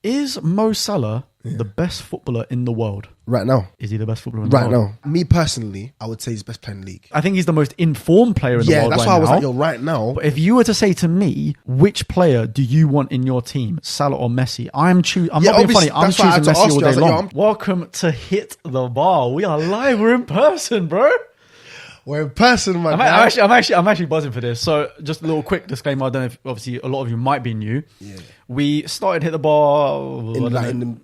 Is Mo Salah the best footballer in the world? Right now. Is he the best footballer in the world? Right now. Me personally, I would say he's best player in the league. I think he's the most informed player in the world right now. Yeah, that's why I was like, yo, right now. But if you were to say to me, which player do you want in your team, Salah or Messi? I'm not being funny. I'm choosing Messi all day long. Welcome to Hit the Bar. We are live. We're in person, bro. We're in person, man. I'm actually buzzing for this. So just a little quick disclaimer. I don't know if obviously a lot of you might be new. Yeah. We started Hit the Bar.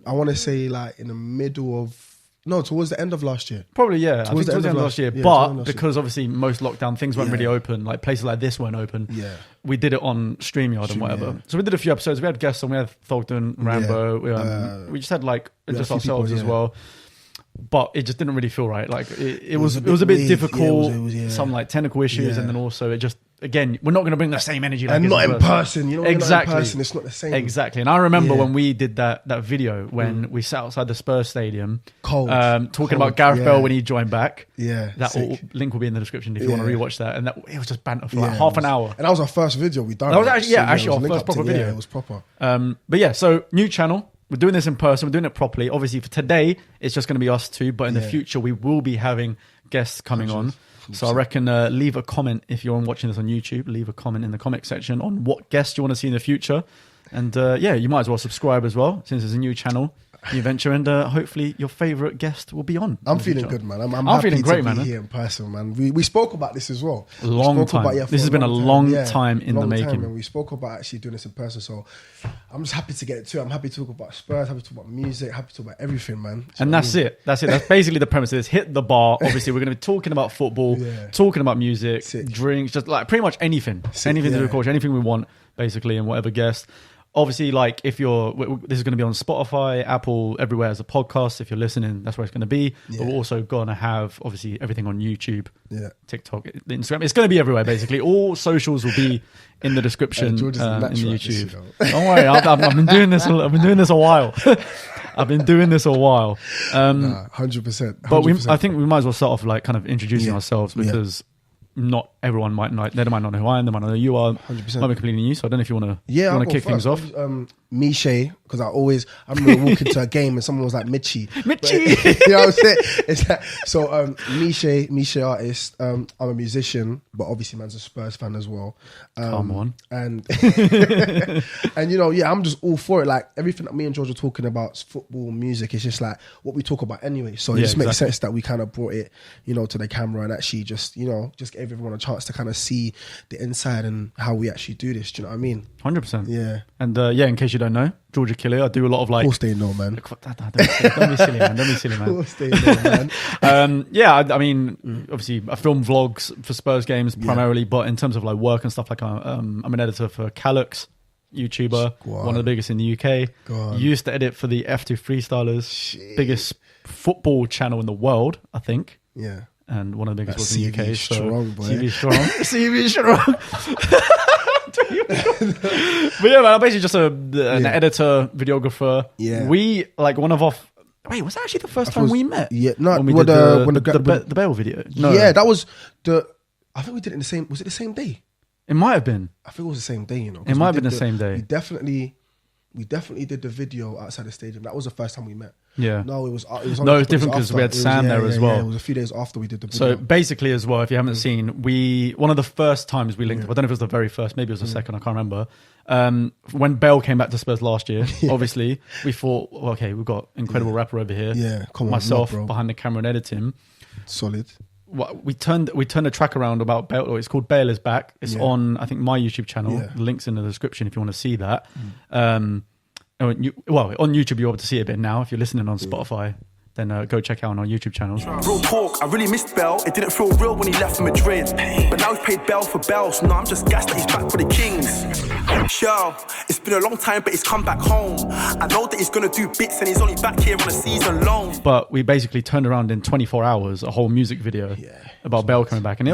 I want to say like in the middle of. No, towards the end of last year. Probably, yeah. Towards the end of last year. But because obviously most lockdown things weren't really open, like places like this weren't open. Yeah. We did it on StreamYard and whatever. Yeah. So we did a few episodes. We had guests on. We had Thogden, Rambo. We just had like just ourselves as well. But it just didn't really feel right. Like it was a bit difficult. Some like technical issues, and then also it just again we're not going to bring the same energy. Like and not in person, you know. Exactly, not in person, it's not the same. Exactly. And I remember when we did that video when we sat outside the Spurs stadium, talking about Gareth Bale when he joined back. Yeah, that link will be in the description if you want to rewatch that. And it was just banter for like half an hour. And that was our first video we done. That was actually our first proper video. Yeah, it was proper. But yeah, so new channel. We're doing this in person. We're doing it properly. Obviously, for today, it's just going to be us two. But in the future, we will be having guests coming on. So I reckon leave a comment if you're watching this on YouTube. Leave a comment in the comment section on what guests you want to see in the future. And you might as well subscribe as well, since it's a new channel, new venture. And hopefully your favourite guest will be on. I'm feeling good, man. I'm feeling great, man. Here in person, man. We spoke about this as well. Long time. This has been a long time in the making. And we spoke about actually doing this in person. So I'm just happy to get it too. I'm happy to talk about Spurs, happy to talk about music, happy to talk about everything, man. And that's it. That's basically the premise of this. Hit the bar. Obviously, we're going to be talking about football, talking about music, drinks, just like pretty much anything. Anything to do with culture, anything we want, basically, and whatever guest. Obviously, like if this is going to be on Spotify, Apple, everywhere as a podcast. If you're listening, that's where it's going to be. But we're also going to have obviously everything on YouTube, TikTok, Instagram. It's going to be everywhere basically. All socials will be in the description in the YouTube. Don't worry, I've been doing this. I've been doing this a while. I've been doing this a while. 100%. But I think we might as well start off like kind of introducing ourselves because. Not everyone might know. They might not know who I am. They might not know who you are. 100%. Might be completely new. So I don't know if you want to kick things off. Me, Shay, because I remember walking to a game and someone was like Mitchie. Mitchie! You know what I'm saying? It's like, so me, Shay artist. I'm a musician, but obviously man's a Spurs fan as well. Come on. And and I'm just all for it. Like everything that me and George were talking about, football, music, it's just like what we talk about anyway. So it just makes sense that we kind of brought it, to the camera and actually just gave everyone a chance to kind of see the inside and how we actually do this. Do you know what I mean? 100%. Yeah. And in case you don't know, George Achille, I do a lot of like... Of course they know, man. Don't be silly, man. Don't be silly, man. Of course they know, man. I mean, obviously I film vlogs for Spurs games primarily, but in terms of like work and stuff, like I'm an editor for Calux, YouTuber, one of the biggest in the UK. Used to edit for the F2 Freestylers, biggest football channel in the world, I think. Yeah. And one of the biggest was in the UK. Strong, boy. CV strong. CV strong. But yeah, man, I'm basically just an editor, videographer. Yeah. We, like one of our... Wait, was that actually the first time we met? Yeah. No, when we did the Bale video. No. Yeah, that was the... I think we did it in the same... Was it the same day? It might have been. I think it was the same day, It might have been the same day. We definitely did the video outside the stadium. That was the first time we met. Yeah. No, it was different because we had Sam there as well. Yeah, it was a few days after we did the video. So basically as well, if you haven't seen, one of the first times we linked up, I don't know if it was the very first, maybe it was the second, I can't remember. When Bale came back to Spurs last year, obviously, we thought, well, okay, we've got incredible rapper over here. Yeah, come on. Myself behind the camera and editing. Solid. We turned the track around about Bale. It's called Bale is Back. It's on, I think, my YouTube channel. Yeah. The link's in the description if you want to see that. On YouTube you're able to see it a bit now. If you're listening on Spotify, then go check out on our YouTube channels. Real talk, I really missed Bell. It didn't feel real when he left for Madrid. But now he's paid Bell for Bell, so now I'm just gassed that he's back for the Kings. Yo, it's been a long time, but he's come back home. I know that he's going to do bits and he's only back here on a season loan. But we basically turned around in 24 hours a whole music video about Bell coming back. And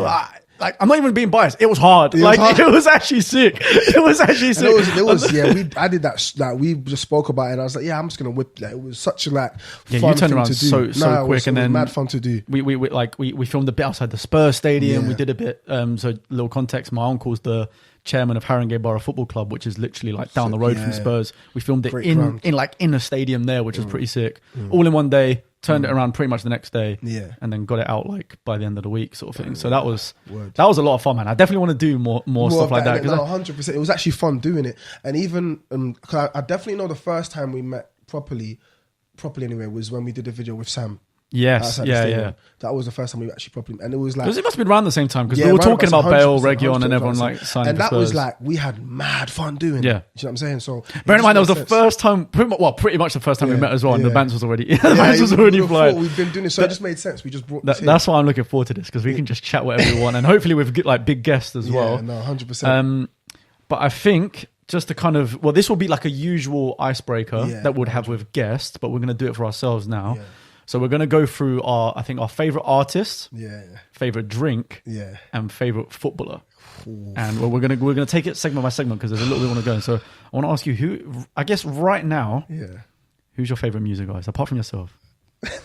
like, I'm not even being biased. It was hard. It was actually sick. It was actually sick. I did that. Like, we just spoke about it, and I was like, yeah, I'm just gonna whip. Like, it was such a fun you turned thing around to do. so quick, and then mad fun to do. We filmed a bit outside the Spurs stadium. We did a bit. So little context. My uncle's the chairman of Haringey Borough Football Club, which is literally like down the road from Spurs. We filmed it in a stadium there, which was pretty sick. All in one day. Turned it around pretty much the next day, and then got it out like by the end of the week, sort of thing. So that was a lot of fun, man. I definitely want to do more stuff like that. No, 100%. It was actually fun doing it, and even cause I definitely know the first time we met properly anyway was when we did a video with Sam. Yes, yeah. That was the first time we actually properly, and it was like it must have been around the same time because we were talking about Bale, Region, and everyone like signing. And that was like we had mad fun doing. Yeah, you know what I'm saying. So bear in mind that was the first time, pretty much the first time we met as well, and the bands was already flying. We've been doing it, so it just made sense. We just brought that's why I'm looking forward to this because we can just chat whatever we want, and hopefully with like big guests as well. No, 100%. But I think just to kind of this will be like a usual icebreaker that we'd have with guests, but we're going to do it for ourselves now. Yeah. So we're going to go through our favorite artist, favorite drink, and favorite footballer. Ooh. And we're going to take it segment by segment because there's a little bit we want to go in. So I want to ask you who, I guess right now, who's your favorite music artist apart from yourself?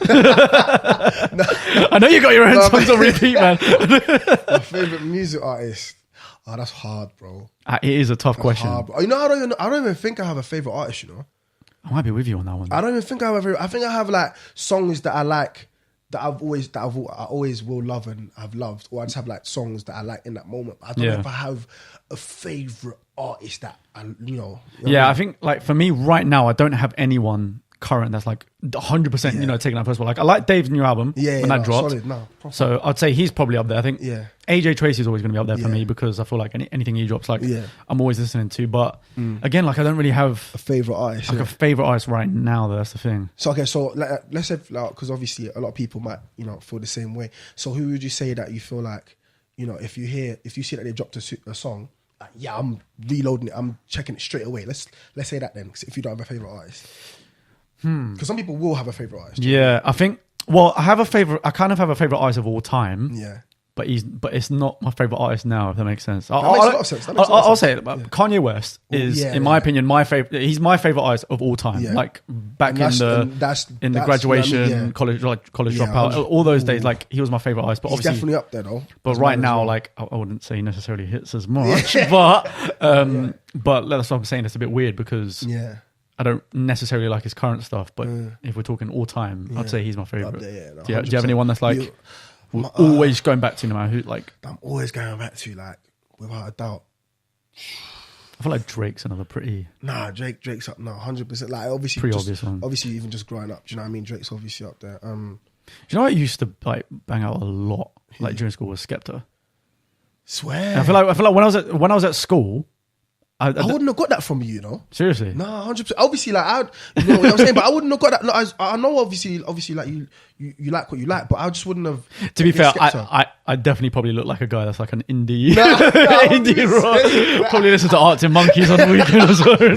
I know you got your own songs on repeat, man. My favorite music artist. Oh, that's hard, bro. It is a tough question. Hard, you know, I don't even think I have a favorite artist. You know. I might be with you on that one. I don't even think I have a favorite. I think I have like songs that I like that I always will love and have loved, or I just have like songs that I like in that moment. But I don't know if I have a favorite artist that I think like for me right now, I don't have anyone current that's like 100% taking that first of all. Like I like Dave's new album when that dropped. So I'd say he's probably up there. I think AJ Tracy's always going to be up there for me because I feel like anything he drops, like I'm always listening to. But again, like I don't really have a favorite artist. Like a favorite artist right now. That's the thing. So let's say because obviously a lot of people might feel the same way. So who would you say that you feel like if you see that they dropped a song, like, I'm reloading it, I'm checking it straight away. Let's say that then. If you don't have a favorite artist. Because some people will have a favorite artist. Yeah, I think. Well, I kind of have a favorite artist of all time. Yeah, but it's not my favorite artist now. If that makes sense. That makes a lot of sense. I'll say it. Kanye West is, in my opinion, my favorite. He's my favorite artist of all time. Yeah. Like back in the graduation, college dropout, all those days. Like he was my favorite artist. But he's obviously definitely up there though. But right now, like I wouldn't say he necessarily hits as much. But that's what I'm saying. It's a bit weird because I don't necessarily like his current stuff, but if we're talking all time, I'd say he's my favorite. Do you have anyone that's like always going back to, no matter who? Like I'm always going back to, like without a doubt. I feel like Drake's another pretty. Nah, Drake's up. No, 100%. Like obviously, pretty obvious one. Obviously, even just growing up, do you know what I mean? Drake's obviously up there. Do you know what I used to like bang out a lot, like during school, was Skepta. Swear. And I feel like when I was at school. I wouldn't have got that from you, Seriously? No, 100%. Obviously, like you know what I'm saying, but I wouldn't have got that. No, I know, obviously, like you like what you like, but I just wouldn't have. To be fair, I definitely probably look like a guy that's like an indie, indie rock. Probably listen to Arctic Monkeys on the weekend or something.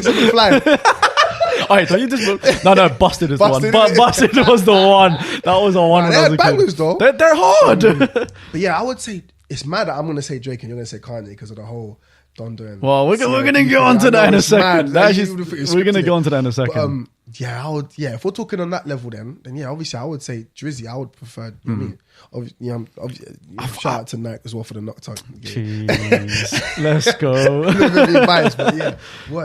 Alright, don't you just look? No, Busted is the one. Busted was the one. That was the one. They had bangers though. They're hard. But yeah, I would say it's mad that I'm going to say Drake and you're going to say Kanye because of the whole. Well, we're going to go on to that in a second. We're going to go on to that in a second. I would. Yeah, if we're talking on that level, then yeah, obviously I would say Drizzy. I would prefer. You know what I mean? Shout out to Nike as well for the knock tongue. Jeez, let's go. Biased, but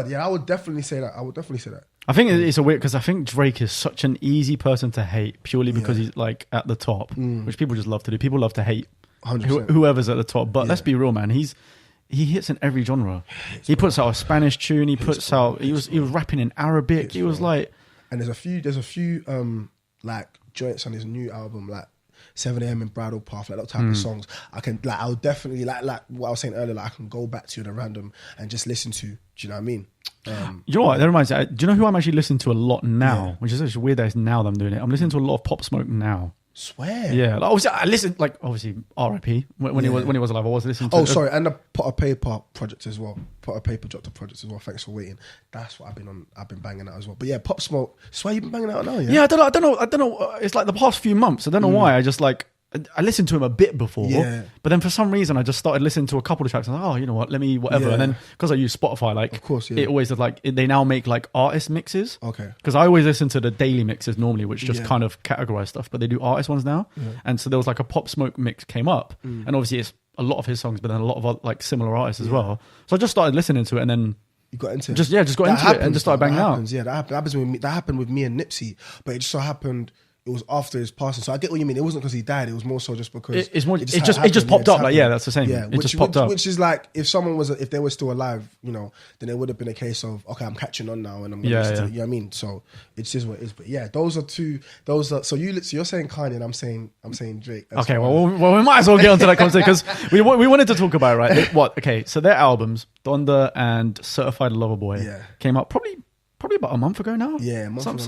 yeah, I would definitely say that. I think it's a weird because I think Drake is such an easy person to hate purely because he's like at the top, which people just love to do. People love to hate whoever's at the top, but let's be real, man. He hits in every genre. He puts out a Spanish tune. He puts out. He was rapping in Arabic. He was like. And there's a few like joints on his new album, like 7 a.m. in Bridal Path, like that type of songs. I'll definitely like what I was saying earlier. Like I can go back to in a random and just listen to. Do you know what I mean? You know what? That reminds me. Do you know who I'm actually listening to a lot now? Which is actually weird that it's now that I'm doing it. I'm listening to a lot of Pop Smoke now. Swear. Yeah, like obviously I listened, like obviously R.I.P. when he was alive. I was listening to. Oh, sorry, and the Pot of Paper project as well. Pot of Paper dropped a project as well. Thanks for waiting. That's what I've been banging out as well. But yeah, Pop Smoke. Swear you've been banging out now. Yeah. Yeah, I don't know. It's like the past few months. I don't know why. I just like I listened to him a bit before, Yeah. but then for some reason I just started listening to a couple of tracks. And I was like, oh, you know what? Let me whatever. Yeah. And then because I use Spotify, like, of course, yeah. it always is like they now make like artist mixes. Okay. Because I always listen to the daily mixes normally, which just kind of categorize stuff, but they do artist ones now. Yeah. And so there was like a Pop Smoke mix came up, and obviously it's a lot of his songs, but then a lot of other, like similar artists as well. So I just started listening to it, and then you got into it. Just got into it and just started banging out. Yeah, that happens with me. That happened with me and Nipsey, but it just so happened. It was after his passing, so I get what you mean. It wasn't because he died; it was more so just because it just popped up. Like, yeah, that's the same. Yeah, it just popped up. Which is like if they were still alive, you know, then it would have been a case of okay, I'm catching on now, and I'm going to listen to it. You know what I mean? So it's just what it is. But yeah, those are two. So you're saying Kanye, and I'm saying Drake. Okay, well, we might as well get onto that conversation because we wanted to talk about it, right? What? Okay, so their albums, Donda and Certified Lover Boy, came out probably about a month ago now. Yeah, a month ago.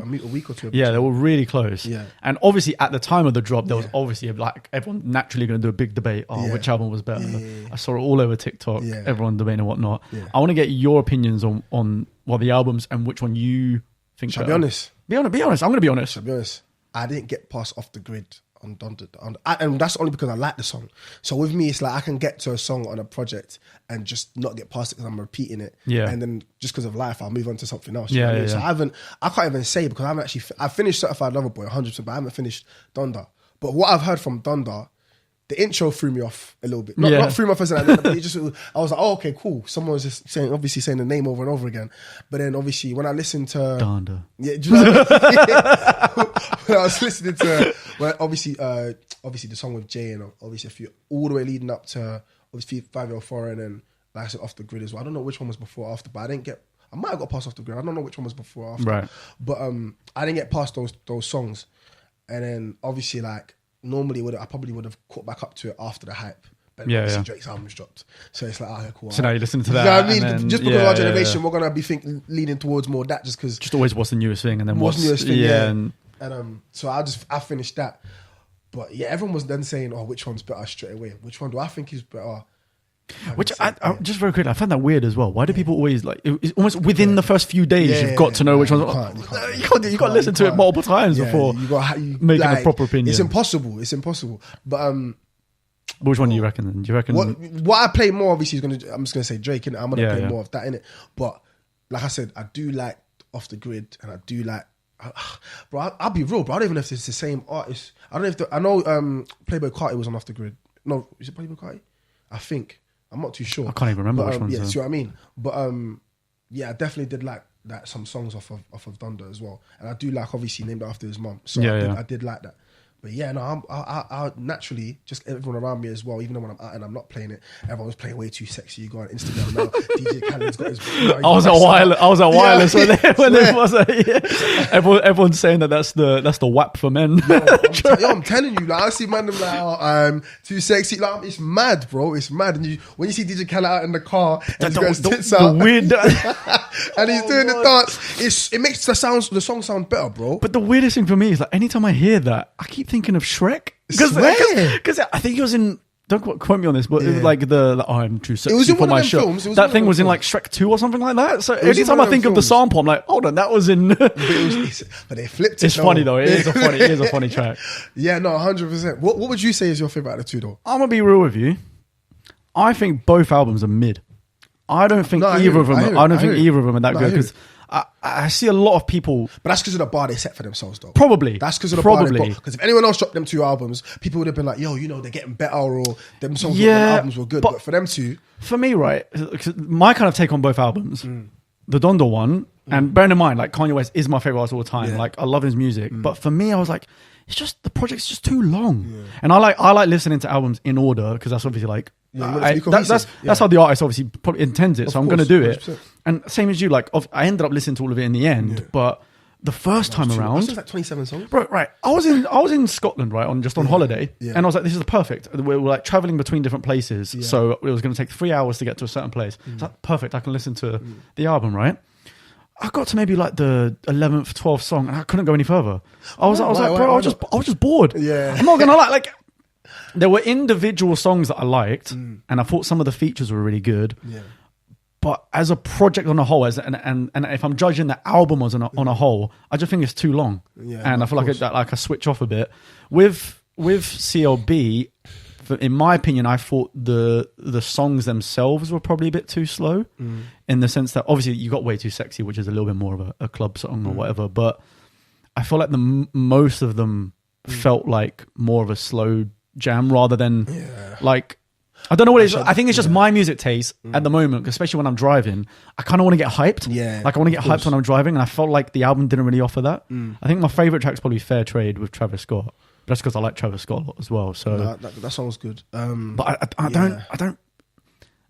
A week or two. Yeah, they were really close. Yeah. And obviously at the time of the drop, there was obviously like everyone naturally going to do a big debate. Which album was better? Yeah. I saw it all over TikTok. Yeah. Everyone debating and whatnot. Yeah. I want to get your opinions on the albums and which one you think. Shall I be honest? Be honest. I'm going to be honest. Shall I be honest? I didn't get past Off the Grid on Donda, and that's only because I like the song. So with me, it's like I can get to a song on a project and just not get past it because I'm repeating it. Yeah. And then just because of life, I'll move on to something else. Yeah. So I can't even say because I finished Certified Lover Boy 100%, but I haven't finished Donda. But what I've heard from Donda, the intro threw me off a little bit. Not threw me off as in but it just, I was like, oh, okay, cool. Someone was just saying the name over and over again. But then obviously when I listened to Donda. Yeah, do you know what I mean? When I was listening to obviously the song with Jay and obviously a few all the way leading up to obviously 5 Year Foreign and like I said Off the Grid as well. I don't know which one was before or after, but I might have got past Off the Grid. I don't know which one was before or after. Right. But I didn't get past those songs. And then obviously like normally I probably would have caught back up to it after the hype. But Drake's album's dropped. So it's like, okay, cool. So now you listen to that. You know what I mean? Then, just because of our generation, we're going to be leaning towards more of that just because... Just always what's the newest thing and then what's the newest thing, yeah. And so I finished that. But yeah, everyone was then saying, oh, which one's better straight away? Which one do I think is better? Which I just very quickly, I found that weird as well. Why do people always like? It's almost within the first few days, you've got to know which one's. You got to listen to it multiple times before making a proper opinion. It's impossible. But which one do you reckon? Then? Do you reckon what I play more? Obviously, I'm just gonna say Drake, and I'm gonna play more of that in it. But like I said, I do like Off the Grid, and I do like. Bro, I'll be real, bro. I don't even know if it's the same artist. I don't know if I know Playboy Carti was on Off the Grid. No, is it Playboy Carti? I think. I'm not too sure. I can't even remember which one. Yeah, see what I mean? But I definitely did like that. Some songs off of Donda as well, and I do like obviously named after his mum. So I did like that. But yeah, no, I naturally just everyone around me as well. Even though when I'm out and I'm not playing it, everyone's playing Way Too Sexy. You go on Instagram now. DJ Khaled's got his. I was at wireless when it was. Everyone's saying that's the WAP for men. I'm telling you, like I see man them like too sexy. Like it's mad, bro. It's mad. And when you see DJ Khaled out in the car and he's got his tits out, the weird, and he's doing the dance, it makes the song sound better, bro. But the weirdest thing for me is like anytime I hear that, I keep thinking of Shrek because I think he was in. Don't quote me on this, but it was like the I'm too sexy for my show. That thing was in like Shrek 2 or something like that. So every time I think of the sample, I'm like, hold on, that was in. But they flipped it. It's funny though. It is a funny track. Yeah, no, 100%. What would you say is your favorite out of the two though? I'm gonna be real with you. I think both albums are mid. I don't think either of them are that good because. I see a lot of people, but that's because of the bar they set for themselves, though. Probably that's because of the bar. Because if anyone else dropped them two albums, people would have been like, "Yo, you know, they're getting better," or "Them songs, them albums were good." But for them two, for me, right, my kind of take on both albums, the Donda one, and bearing in mind, like Kanye West is my favorite artist of all time. Yeah. Like I love his music, but for me, I was like, it's just the project's just too long, and I like listening to albums in order because that's obviously like. That's how the artist obviously probably intends it. So I'm going to do it. 100%. And same as you, like I ended up listening to all of it in the end. But the first time around, it was like 27 songs. Bro, right. I was in Scotland, right, on holiday, and I was like, this is perfect. We were like traveling between different places, so it was going to take 3 hours to get to a certain place. It's like perfect. I can listen to the album, right? I got to maybe like the 11th, 12th song, and I couldn't go any further. I was just bored. Yeah, I'm not gonna lie, like. There were individual songs that I liked, and I thought some of the features were really good. Yeah. But as a project on a whole, and if I'm judging the album as on a whole, I just think it's too long. Yeah, and I feel like I switch off a bit. With CLB, in my opinion, I thought the songs themselves were probably a bit too slow, in the sense that obviously you got Way Too Sexy, which is a little bit more of a club song or whatever. But I feel like most of them felt like more of a slow jam rather than like. I don't know what it is. I think it's just my music taste at the moment, especially when I'm driving. I kind of want to get hyped. Yeah, like I want to get hyped when I'm driving, and I felt like the album didn't really offer that. I think my favorite track is probably Fair Trade with Travis Scott. But that's because I like Travis Scott a lot as well. So that song's good. But I don't.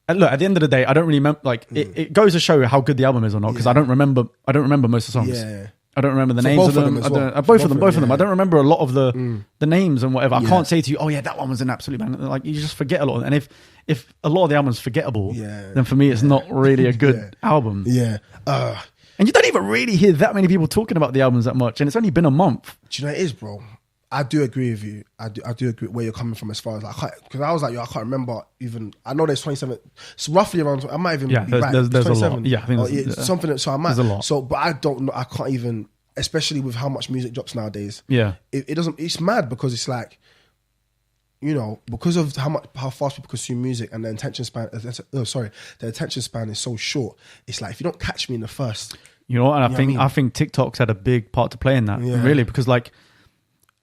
Look, at the end of the day, I don't really remember. Like it goes to show how good the album is or not, because I don't remember most of the songs. Yeah. I don't remember the names of them. Both of them. I don't remember a lot of the names and whatever. I can't say to you, oh yeah, that one was an absolute bang. Like you just forget a lot. And if a lot of the album's forgettable, then for me it's not really a good album. Yeah. And you don't even really hear that many people talking about the albums that much. And it's only been a month. Do you know what it is, bro? I do agree with you. I do agree where you're coming from as far as like, because I was like, I can't remember even. I know there's 27. So roughly around. I might even be right. There's a lot. Yeah, I think there's something. So I might. There's a lot. So, but I don't know. I can't even. Especially with how much music drops nowadays. Yeah, it doesn't. It's mad because it's like, because of how fast people consume music and the attention span. The attention span is so short. It's like if you don't catch me in the first. And I think TikTok's had a big part to play in that. Yeah. Really, because like.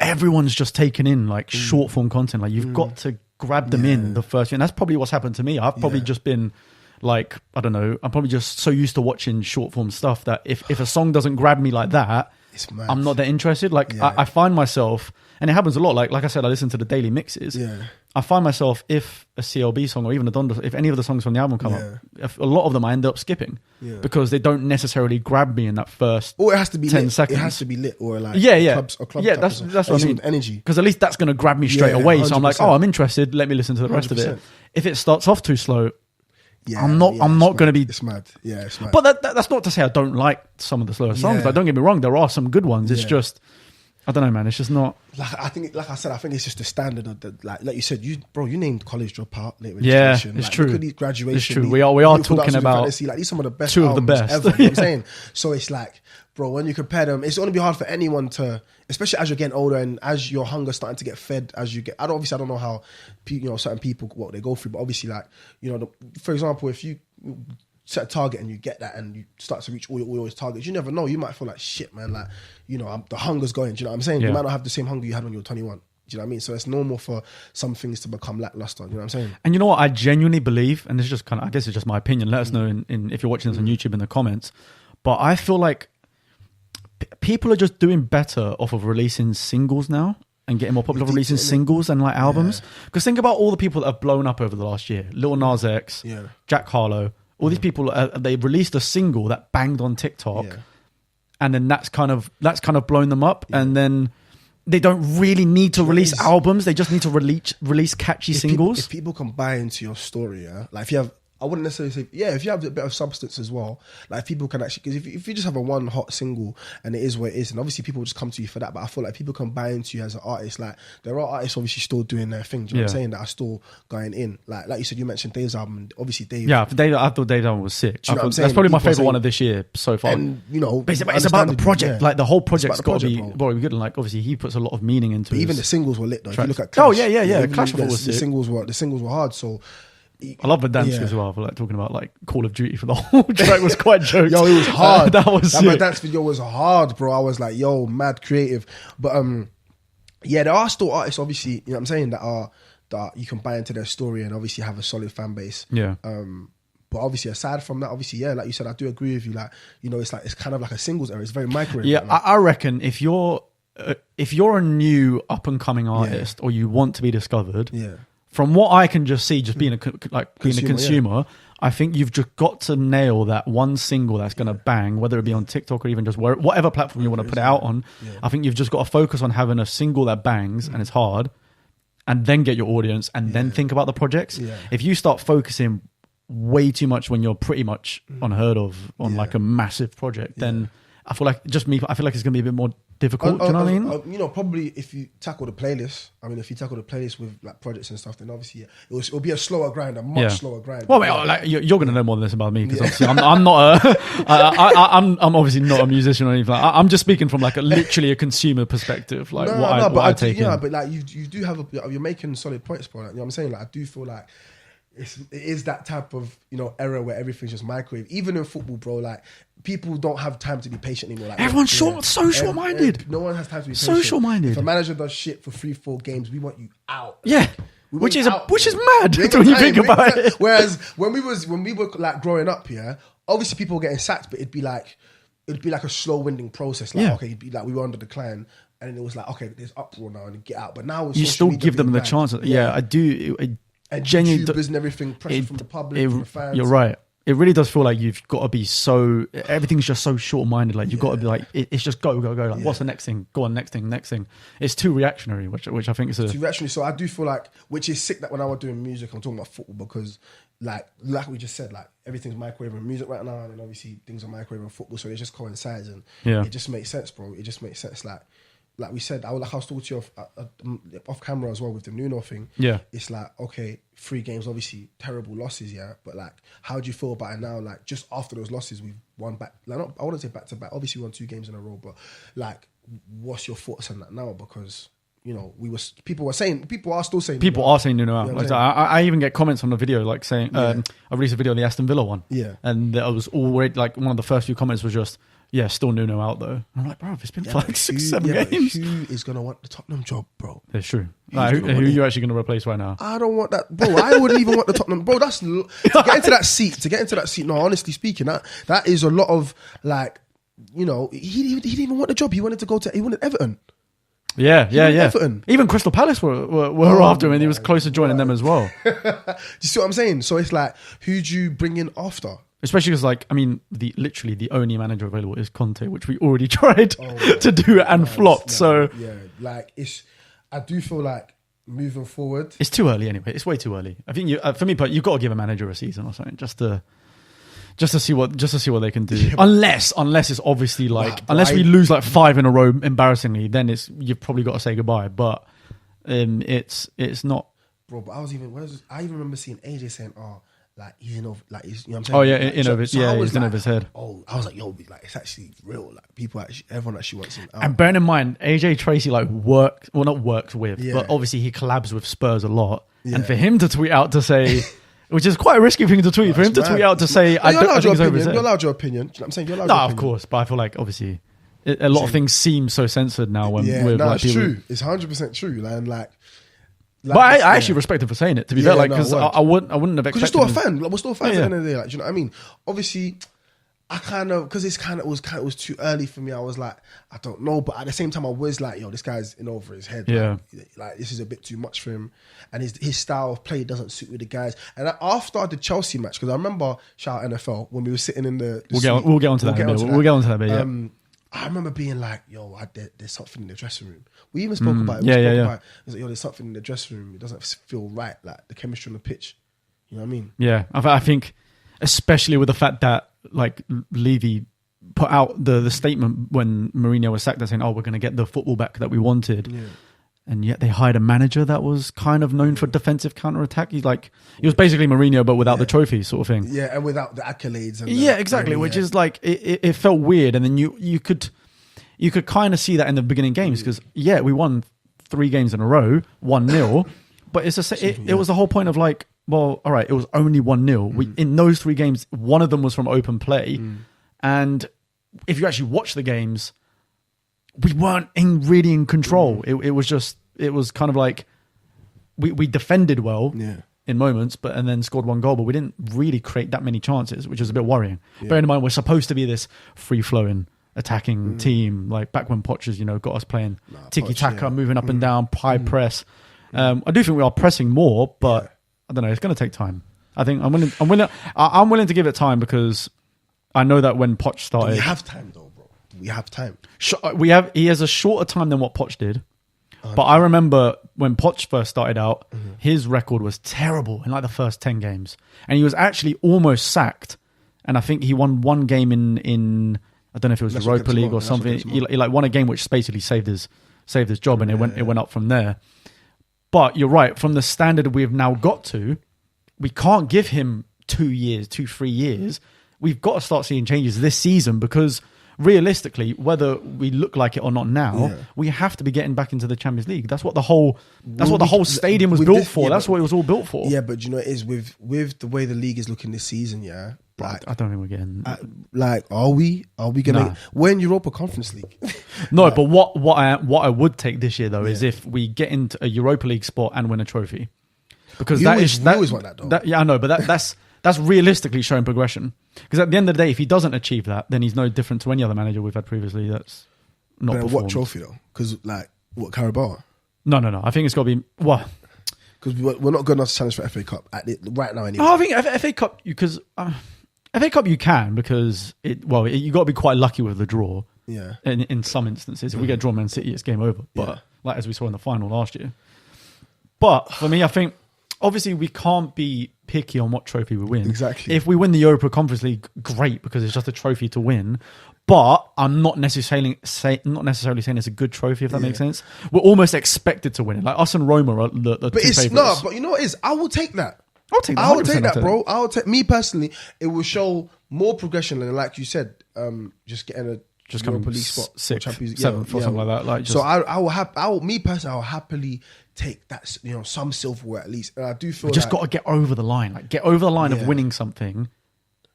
Everyone's just taken in like short form content. Like you've got to grab them in the first year. And that's probably what's happened to me. I've probably just been like, I don't know, I'm probably just so used to watching short form stuff that if a song doesn't grab me like that, I'm not that interested. Like I find myself, and it happens a lot. Like I said, I listen to the daily mixes. Yeah. I find myself, if a CLB song or even a Donda, if any of the songs from the album come up, a lot of them I end up skipping because they don't necessarily grab me in that first. Or it has to be 10 lit. seconds. It has to be lit or like club that's what I mean. Energy, because at least that's going to grab me straight away. So I'm like, oh, I'm interested. Let me listen to the rest 100%. Of it. If it starts off too slow, I'm not going to be. It's mad. Yeah, it's mad. But that's not to say I don't like some of the slower songs. Like, don't get me wrong, there are some good ones. It's just. I don't know, man. It's just not. I think it's just the standard of the like you said. You named College Dropout, Late Registration. Yeah, it's true. Look at Graduation. It's true. We are talking about fantasy, like these are some of the best two of the best ever. You know what I'm saying? So it's like, bro, when you compare them, it's going to be hard for anyone to, especially as you're getting older and as your hunger's starting to get fed. As you get, I don't know how certain people what they go through, but obviously, like for example, if you set a target and you get that and you start to reach all your targets, you never know, you might feel like shit, man, like the hunger's going, do you know what I'm saying? You might not have the same hunger you had when you were 21, do you know what I mean? So it's normal for some things to become lackluster, you know what I'm saying? And you know what I genuinely believe, and this is just kind of, I guess it's just my opinion, let us know in if you're watching this on YouTube in the comments, but I feel like people are just doing better off of releasing singles now and getting more popular releasing singles and like albums, because think about all the people that have blown up over the last year. Lil Nas X, Jack Harlow, all these people, they released a single that banged on TikTok, and then that's kind of blown them up, and then they don't really need to release albums; they just need to release catchy singles. If people can buy into your story, like if you have, I wouldn't necessarily say, if you have a bit of substance as well, like people can actually, because if you just have a one hot single and it is what it is, and obviously people will just come to you for that, but I feel like people can buy into you as an artist. Like there are artists obviously still doing their thing, do you know what I'm saying, that are still going in. Like you said, you mentioned Dave's album, and obviously Dave. Yeah, I thought Dave's album was sick. That's probably my favourite one of this year so far. And it's about the project. Like the whole project's got to be good, and like obviously he puts a lot of meaning into it. Even the singles were lit though. If you look at Clash, Clash was sick. The singles were hard, so. I love the dance as well. I feel like talking about like Call of Duty for the whole track was quite jokes. Yo, it was hard. That dance video was hard, bro. I was like, yo, mad creative. But there are still artists, obviously, you know what I'm saying, that you can buy into their story and obviously have a solid fan base. Yeah. But obviously, aside from that, obviously, like you said, I do agree with you. Like, it's kind of like a singles era. It's very micro. Yeah, I reckon if you're a new up and coming artist or you want to be discovered, from what I can just see, just being a consumer, I think you've just got to nail that one single that's going to bang, whether it be on TikTok or even just whatever platform you want to put it out on. I think you've just got to focus on having a single that bangs and it's hard, and then get your audience and then think about the projects. If you start focusing way too much when you're pretty much unheard of on like a massive project, then I feel like it's going to be a bit more difficult. Do you know what I mean? You know, probably if you tackle the playlist. I mean, if you tackle the playlist with like projects and stuff, then obviously it'll be a slower grind, a much slower grind. Well, like you're going to know more than this about me because obviously I'm not I'm obviously not a musician or anything. I'm just speaking from like literally a consumer perspective, like what I take in. Yeah, but like you do have you're making solid points, bro. Like, you know what I'm saying? Like I do feel like it is that type of, you know, era where everything's just microwave. Even in football, bro, like people don't have time to be patient anymore. Like everyone's short-minded. No one has time to be so patient. short-minded. If a manager does shit for 3-4 games, we want you out. Yeah. Which is mad when you think about it. Whereas when we were like growing up here, obviously people were getting sacked, but it'd be like a slow winding process. Like okay, it'd be like we were under decline. And then it was like, okay, there's uproar now and get out. But now you still give them the chance. Yeah, I do. And YouTubers and everything, pressure from the public, from the fans. You're right. It really does feel like you've got to be so... Everything's just so short-minded. Like, you've got to be like... It's just go. Like, what's the next thing? Go on, next thing. It's too reactionary, which I think is too reactionary. So I do feel like... Which is sick that when I was doing music, I'm talking about football because, like we just said, like, everything's microwave music right now, and then obviously things are microwave and football, so it just coincides, and it just makes sense, bro. It just makes sense, like we said, I was talking to you off camera as well with the Nuno thing. Yeah. It's like, okay, 3 games, obviously terrible losses, yeah. But like, how do you feel about it now? Like, just after those losses, we've won back. Like, I wouldn't say back to back. Obviously, we won 2 games in a row. But like, what's your thoughts on that now? Because you know, people are still saying Nuno out. You know, like, I even get comments on the video like saying, I released a video of the Aston Villa one. Yeah. And I was already like, one of the first few comments was just, yeah, still Nuno out though. And I'm like, bro, it's been like 6-7 games. Who is going to want the Tottenham job, bro? It's true. Like, who are you actually going to replace right now? I don't want that, bro. I wouldn't even want the Tottenham, bro. That's to get into that seat. No, honestly speaking, that is a lot of like, you know, he didn't even want the job. He wanted Everton. Yeah. Everton. Even Crystal Palace were after him, and he was close to joining them as well. Do you see what I'm saying? So it's like, who do you bring in after? Especially because, like, I mean, literally the only manager available is Conte, which we already tried to do and flopped. Like I do feel like moving forward, it's too early anyway. It's way too early. I think for me, you've got to give a manager a season or something just to see what they can do. Yeah, unless it's obviously like we lose like 5 in a row embarrassingly, then you've probably got to say goodbye. But it's not. Bro, but I even remember seeing AJ saying, like he's in over, like he's, you know what I'm saying? Oh yeah, he's in over his head. Oh, I was like, yo, like it's actually real. Like everyone actually wants him out. And bearing in mind, AJ Tracy like not works with, but obviously he collabs with Spurs a lot. Yeah. And for him to tweet out to say, which is quite a risky thing to tweet, for him to tweet out to say, I think it's over his head. You're allowed your opinion. You know what I'm saying? You're allowed your opinion. Of course, but I feel like obviously a lot of things seem so censored now. It's true. It's 100% true. And like. But I actually respect him for saying it, to be fair, like, because I wouldn't have expected. Because you're still a fan. Like, we're still fans at the end of the day. Like, do you know what I mean? Obviously, I kind of, because it was too early for me. I was like, I don't know, but at the same time, I was like, yo, this guy's in over his head. Yeah, like this is a bit too much for him, and his style of play doesn't suit with the guys. And after the Chelsea match, because I remember shout out NFL when we were sitting in the we'll get onto that bit. Yeah. I remember being like, yo, there's something in the dressing room. We even spoke about it. It was like, yo, there's something in the dressing room. It doesn't feel right, like the chemistry on the pitch. You know what I mean? Yeah, I think, especially with the fact that like Levy put out the statement when Mourinho was sacked, saying, we're going to get the football back that we wanted. Yeah. And yet they hired a manager that was kind of known for defensive counter-attack. He was basically Mourinho, but without the trophy sort of thing. Yeah, and without the accolades. And exactly. Which is like, it felt weird. And then you could kind of see that in the beginning games because, we won 3 games in a row, 1-0. But it was the whole point of like, well, all right, it was only 1-0. In those 3 games, one of them was from open play. And if you actually watch the games, we weren't really in control. It was kind of like we defended well in moments, and then scored 1 goal, but we didn't really create that many chances, which is a bit worrying. Yeah. Bearing in mind, we're supposed to be this free-flowing attacking team, like back when Poch has, got us playing tiki-taka, moving up and down, high press. I do think we are pressing more, but I don't know. It's going to take time. I think I'm willing to give it time because I know that when Poch started, we have time though. We have time. He has a shorter time than what Poch did. But I remember when Poch first started out, his record was terrible in like the first 10 games. And he was actually almost sacked. And I think he won 1 game in I don't know if it was Europa League or something. He like won a game which basically saved his job, and it went up from there. But you're right. From the standard we've now got to, we can't give him 3 years. We've got to start seeing changes this season, because realistically, whether we look like it or not now, we have to be getting back into the Champions League. That's what the whole stadium was built for. That's what it was all built for. Yeah, but you know, it is with the way the league is looking this season. Yeah, like, I don't think we're getting. Are we gonna? We're in Europa Conference League. No, but what I would take this year though is if we get into a Europa League spot and win a trophy, because we always want that though. Yeah, I know, but that's realistically showing progression. Because at the end of the day, if he doesn't achieve that, then he's no different to any other manager we've had previously that's not performed. What trophy though? Because what, Carabao? No. I think it's got to be because we're not good enough to challenge for FA Cup right now anyway. I think FA Cup because FA Cup you can, because you got to be quite lucky with the draw. Yeah. In some instances, if we get drawn Man City, it's game over. But like as we saw in the final last year. But for me, I think obviously we can't be picky on what trophy we win. Exactly. If we win the Europa Conference League, great, because it's just a trophy to win. But I'm not necessarily saying it's a good trophy, if that makes sense. We're almost expected to win it. Like us and Roma are the two favourites. No, but you know what it is? I will take that. I'll take that. I will take that, bro. Me personally, it will show more progression than, like you said, just getting a coming League spot, sixth, Champions, seventh, or something like that. Like, so I will happily take that, some silverware at least. And I do feel got to get over the line, of winning something,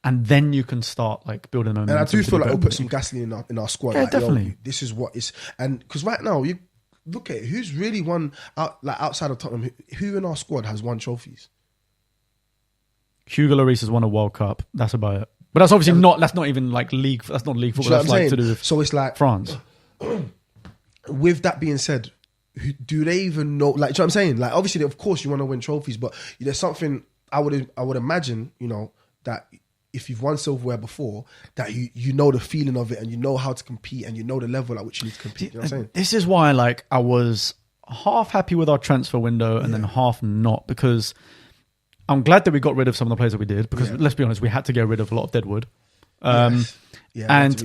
and then you can start building momentum. And I do feel like we'll put some gasoline in our squad. Yeah, definitely. This is what is, and because right now you look at who's really won outside of Tottenham. Who in our squad has won trophies? Hugo Lloris has won a World Cup. That's about it. But that's obviously not. That's not even league. That's not league football. That's to do with. So it's like France. With that being said, do they even know? Do you know what I'm saying? Obviously, of course, you want to win trophies, but there's something I would imagine. That if you've won silverware before, that you know the feeling of it, and you know how to compete, and you know the level at which you need to compete. You know what I'm saying? This is why, I was half happy with our transfer window, and then half not, because I'm glad that we got rid of some of the players that we did, because let's be honest, we had to get rid of a lot of deadwood. And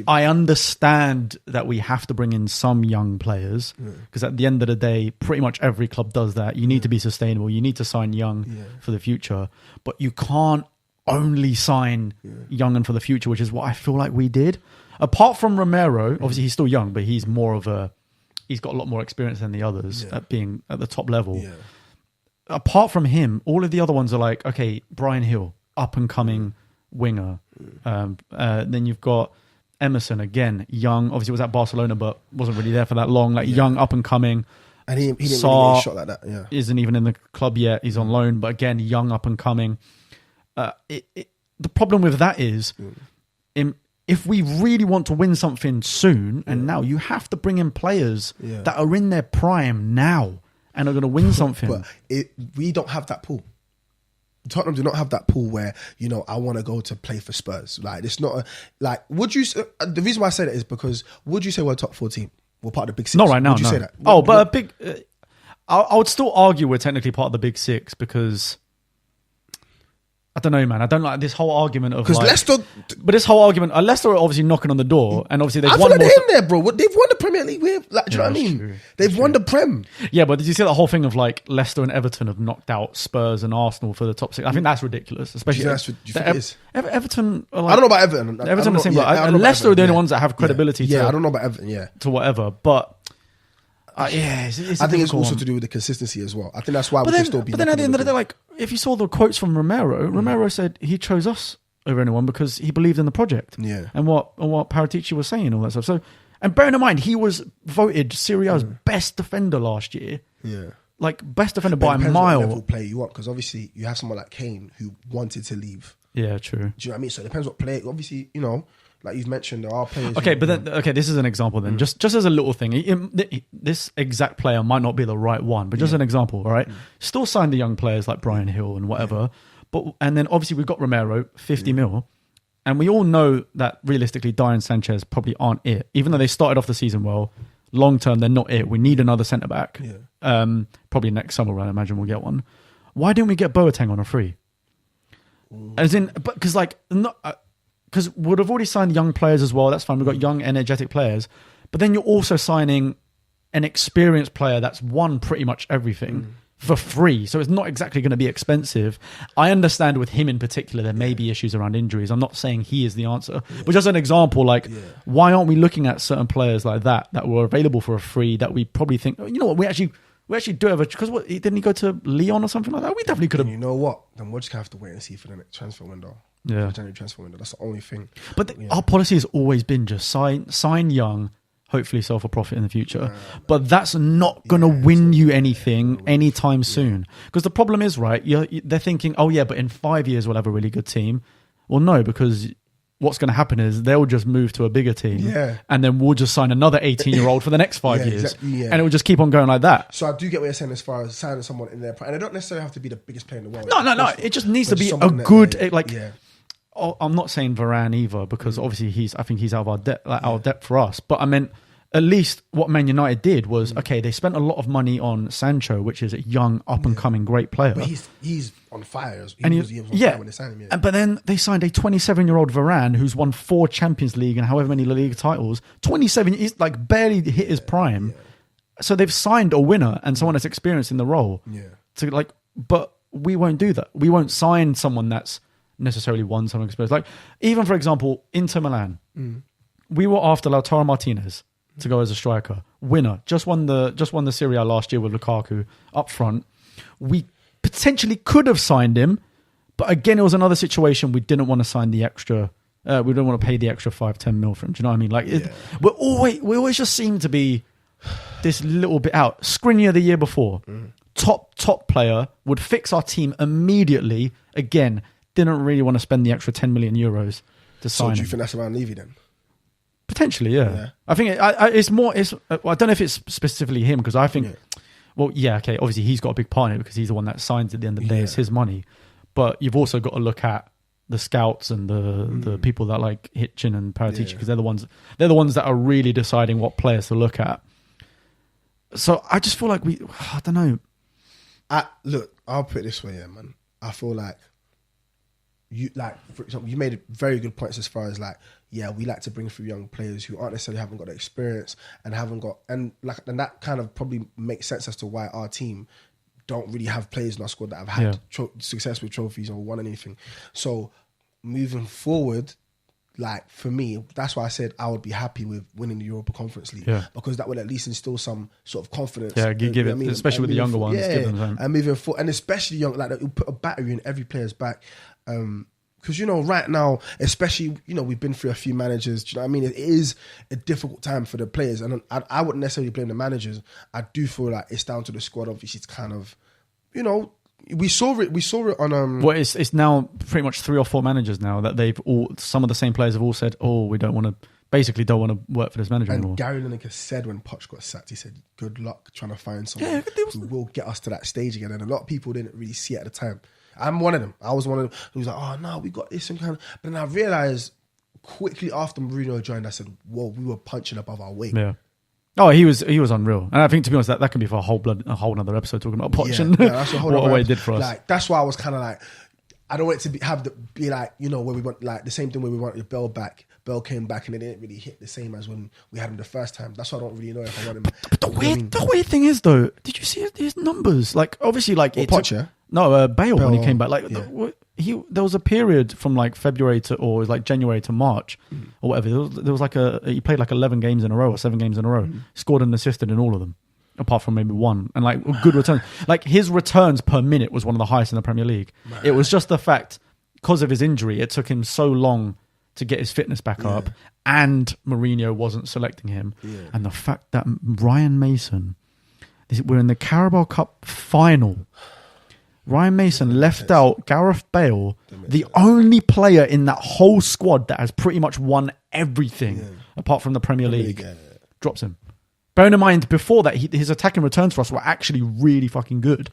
I understand that we have to bring in some young players, because at the end of the day, pretty much every club does that. You need to be sustainable. You need to sign young for the future, but you can't only sign young and for the future, which is what I feel like we did. Apart from Romero, obviously he's still young, but he's he's got a lot more experience than the others at being at the top level. Yeah. Apart from him, all of the other ones are okay, Brian Hill, up and coming winger. Then you've got Emerson, again, young. Obviously was at Barcelona, but wasn't really there for that long. Young, up and coming. And he didn't really get a shot like that. Yeah, isn't even in the club yet. He's on loan, but again, young, up and coming. The problem with that is, if we really want to win something soon, and now you have to bring in players that are in their prime now and are going to win something. But we don't have that pool. Tottenham do not have that pool where, I want to go to play for Spurs. It's not would you, the reason why I say that is because, would you say we're a top 4 team? We're part of the Big Six? Not right now, Would you say that? But a big, I would still argue we're technically part of the Big Six, because I don't know, man. I don't like this whole argument of Leicester. But this whole argument, Leicester are obviously knocking on the door, and obviously they've won. I feel like they're in there, bro. They've won the Premier League. Do you know what I mean? True. They've won the Prem. Yeah, but did you see that whole thing of Leicester and Everton have knocked out Spurs and Arsenal for the top 6? I think that's ridiculous, especially. Do you think it is? Everton. I don't know about Everton. Everton are the same, and Leicester are the only ones that have credibility. Yeah, I don't know about Everton. Yeah, to whatever, but. It's I think it's also to do with the consistency as well. I think that's why we can still be. But then at the end of the day, if you saw the quotes from Romero said he chose us over anyone because he believed in the project. Yeah. And what Paratici was saying, all that stuff. So, and bearing in mind, he was voted Serie A's best defender last year. Yeah. Best defender by a mile. What level player you want, because obviously you have someone like Kane who wanted to leave. Yeah, true. Do you know what I mean? So it depends what player. Obviously, like you've mentioned, there are players. Okay, this is an example then. Just as a little thing, this exact player might not be the right one, but just an example, all right? Still signed the young players like Brian Hill and whatever, and then obviously we've got Romero, 50 mil, and we all know that realistically, Dyer and Sanchez probably aren't it, even though they started off the season well. Long term, they're not it. We need another centre back. Yeah. Probably next summer, I imagine we'll get one. Why didn't we get Boateng on a free? As in, because because we'd have already signed young players as well. That's fine. We've got young, energetic players. But then you're also signing an experienced player that's won pretty much everything for free. So it's not exactly going to be expensive. I understand with him in particular, there may be issues around injuries. I'm not saying he is the answer. But just an example, like, why aren't we looking at certain players like that were available for a free that we probably think, you know what, we actually do have a... Because what, didn't he go to Lyon or something like that? We definitely could have... You know what? Then we're just going to have to wait and see for the next transfer window. Yeah. The January transfer window. That's the only thing. But our policy has always been just sign young, hopefully sell for profit in the future. But that's not going to win you anything anytime soon. Because the problem is, right, they're thinking, oh yeah, but in 5 years we'll have a really good team. Well, no, because what's going to happen is they'll just move to a bigger team and then we'll just sign another 18-year-old for the next 5 years. Exactly, and it will just keep on going like that. So I do get what you're saying as far as signing someone in their prime. And they don't necessarily have to be the biggest player in the world. No. It just needs to be a good... I'm not saying Varane either because obviously I think he's out of our depth for us. But I meant at least what Man United did was they spent a lot of money on Sancho, which is a young up and coming great player. But he's on fire. He was on fire when they signed him. But then they signed a 27-year-old Varane who's won 4 Champions League and however many La Liga titles. 27, he's like barely hit his prime. So they've signed a winner and someone that's experienced in the role. But we won't do that. We won't sign someone that's necessarily won something experience. Like even for example, Inter Milan, we were after Lautaro Martinez to go as a striker, winner, just won the Serie A last year with Lukaku up front. We potentially could have signed him, but again, it was another situation. We didn't want to sign the extra. We didn't want to pay the extra 5-10 mil for him. Do you know what I mean? Like we always just seem to be this little bit out. Skriniar the year before, top player, would fix our team immediately. Again, didn't really want to spend the extra 10 million euros to sign him. So do you think that's around Levy then? Potentially, yeah. I think it's more... I don't know if it's specifically him, because I think... Well, yeah, okay, obviously he's got a big part in it because he's the one that signs at the end of the day. It's his money. But you've also got to look at the scouts and the people that like Hitchin and Paratici, because they're the ones that are really deciding what players to look at. So I just feel like I don't know. Look, I'll put it this way, man. I feel like for example, you made very good points as far as we like to bring through young players who aren't necessarily haven't got the experience and and that kind of probably makes sense as to why our team don't really have players in our squad that have had success with trophies or won anything. So moving forward, for me, that's why I said I would be happy with winning the Europa Conference League because that would at least instill some sort of confidence. Yeah, give it, especially with the younger ones. Give them time. And moving forward, and especially young, you put a battery in every player's back. Because, right now, especially, we've been through a few managers. Do you know what I mean? It is a difficult time for the players. And I wouldn't necessarily blame the managers. I do feel like it's down to the squad. Obviously, it's kind of, we saw it on... Well, it's now pretty much 3 or 4 managers now that some of the same players have all said, we don't want to work for this manager anymore. And Gary Lineker said when Poch got sacked, he said, good luck trying to find someone who will get us to that stage again. And a lot of people didn't really see it at the time. I'm one of them. I was one of them who was like, oh no, we got this and kind of... But then I realised quickly after Mourinho joined, I said, whoa, we were punching above our weight. Yeah. Oh, he was unreal. And I think, to be honest, that can be for a whole other episode talking about Poch and that's a whole what he did for us. That's why I was kind of I don't want it to be where we want the same thing where we wanted Bell back. Bell came back and it didn't really hit the same as when we had him the first time. That's why I don't really know if I want him. But the weird thing is though, did you see his numbers? Obviously, Poch, yeah? No, Bale when he came back. There was a period from February to January to March or whatever. There was he played 11 games in a row or 7 games in a row. Scored and assisted in all of them, apart from maybe one. And good returns. His returns per minute was one of the highest in the Premier League. Man. It was just the fact because of his injury, it took him so long to get his fitness back up, and Mourinho wasn't selecting him, and the fact that Ryan Mason, we're in the Carabao Cup final. Ryan Mason left out Gareth Bale, the only player in that whole squad that has pretty much won everything apart from the Premier League. Drops him. Bearing in mind, before that, his attacking returns for us were actually really fucking good.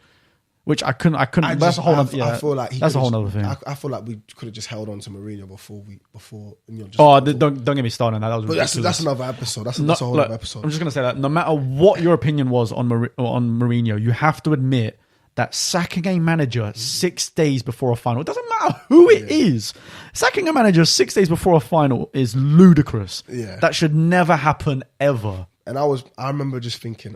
Which I couldn't. That's a whole other. Yeah, I feel like that's a whole other thing. I feel like we could have just held on to Mourinho before. Don't get me started on that. That's another episode. That's a whole other episode. I'm just gonna say that no matter what your opinion was on Mourinho, you have to admit that sacking a manager 6 days before a final, it doesn't matter who it is, sacking a manager 6 days before a final is ludicrous. Yeah. That should never happen ever. And I remember just thinking,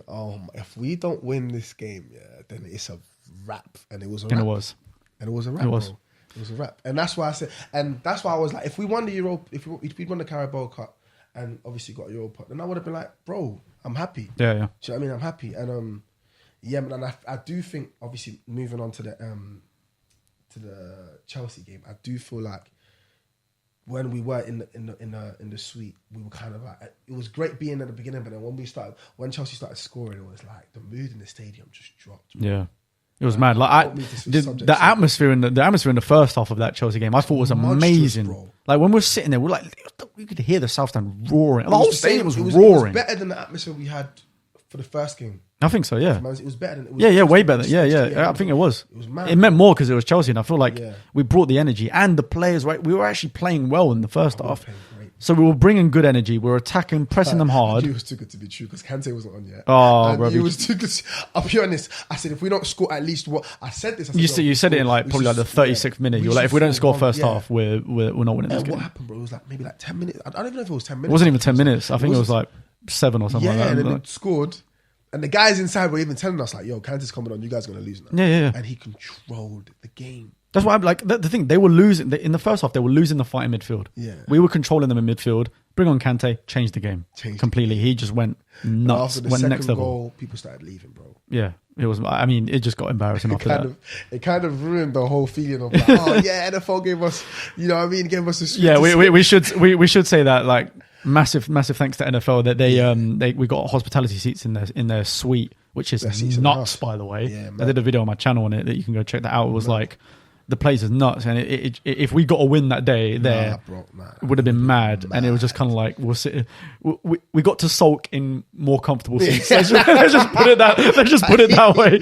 if we don't win this game, then it's a wrap. And it was a wrap. And it was. And it was a wrap, bro. It was a wrap. And that's why I said, and that's why I was like, if we won the Euro, if we won the Carabao Cup and obviously got a Europa, then I would have been like, bro, I'm happy. Yeah. Do you know what I mean? I'm happy. And man, I do think, obviously, moving on to the Chelsea game, I do feel like when we were in the suite, we were kind of like, it was great being at the beginning, but then when Chelsea started scoring, it was like the mood in the stadium just dropped. Yeah. It was mad. Like the atmosphere in the first half of that Chelsea game, I thought was amazing. Bro. Like when we were sitting there, we could hear the South Stand roaring. The whole stadium was roaring. It was better than the atmosphere we had for the first game. I think so. Yeah. It was better than. It was way better. Yeah. I think it was. It was mad. It meant more because it was Chelsea, and I feel like we brought the energy and the players. Right, we were actually playing well in the first half. So we were bringing good energy. We were attacking, pressing them hard. It was too good to be true because Kante wasn't on yet. Oh, bro. It was too good. I'll be honest. I said, if we don't score at least what I said this. You said it in like probably like the 36th minute. You were like, if we don't score first half, we're not winning this game. What happened, bro? It was like maybe like 10 minutes. I don't even know if it was 10 minutes. It wasn't even 10 minutes. I think it was like 7 or something like that. Yeah, and then it scored. And the guys inside were even telling us like, yo, Kante's coming on. You guys are going to lose now. Yeah. And he controlled the game. That's why I'm like, the thing, they were losing. In the first half, they were losing the fight in midfield. Yeah. We were controlling them in midfield. Bring on Kante, change the game. Completely. He just went nuts. After the went next level. goal, people started leaving, bro. Yeah. It was, I mean, it just got embarrassing after that. It kind of ruined the whole feeling of like, NFL gave us, you know what I mean? Gave us a Yeah, we should say that, like, massive thanks to NFL that we got hospitality seats in their suite, which is nuts, by the way. Yeah, I did a video on my channel on it that you can go check that out. It was like, the place is nuts, and if we got a win that day there, it would have been mad. And it was just kind of like we got to sulk in more comfortable seats. Let's just put it that way.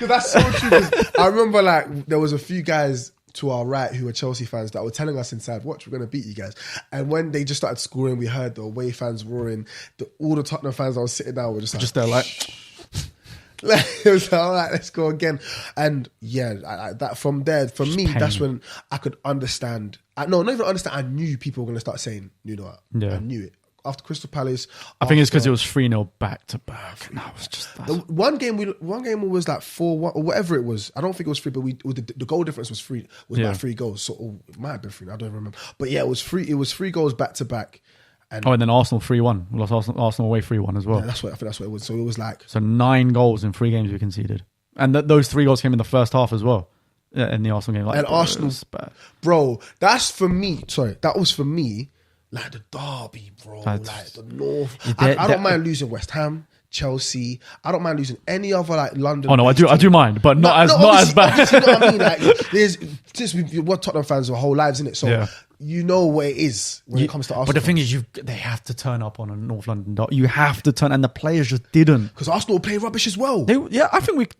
That's so true. I remember like there was a few guys to our right who were Chelsea fans that were telling us inside, watch, we're going to beat you guys. And when they just started scoring, we heard the away fans roaring. All the Tottenham fans that were sitting down were just there like. It was like, all right, let's go again. And that from there, for me, that's when I could understand. Not even understand. I knew people were going to start saying, you know what? Yeah. I knew it. After Crystal Palace, I think it's because it was 3-0 back to back. And that was just one game was like 4-1 or whatever it was. I don't think it was 3, but the goal difference was 3. Was about 3 goals. So it might have been 3. I don't remember. But yeah, it was 3. It was 3 goals back to back. And then Arsenal 3-1. We lost Arsenal away 3-1 as well. Yeah, I think that's what it was. So it was like 9 goals in 3 games we conceded, and those 3 goals came in the first half as well. In the Arsenal game, and Arsenal, bro, that's for me. Sorry, that was for me. Like the derby, bro. Like the North. I don't mind losing West Ham, Chelsea. I don't mind losing any other like London. Oh no, I do mind, but not as bad. You know what I mean? Like, since we're Tottenham fans our whole lives, innit? So you know where it is when it comes to Arsenal. But the thing is, they have to turn up on a North London derby. You have to turn, and the players just didn't. Because Arsenal play rubbish as well. I think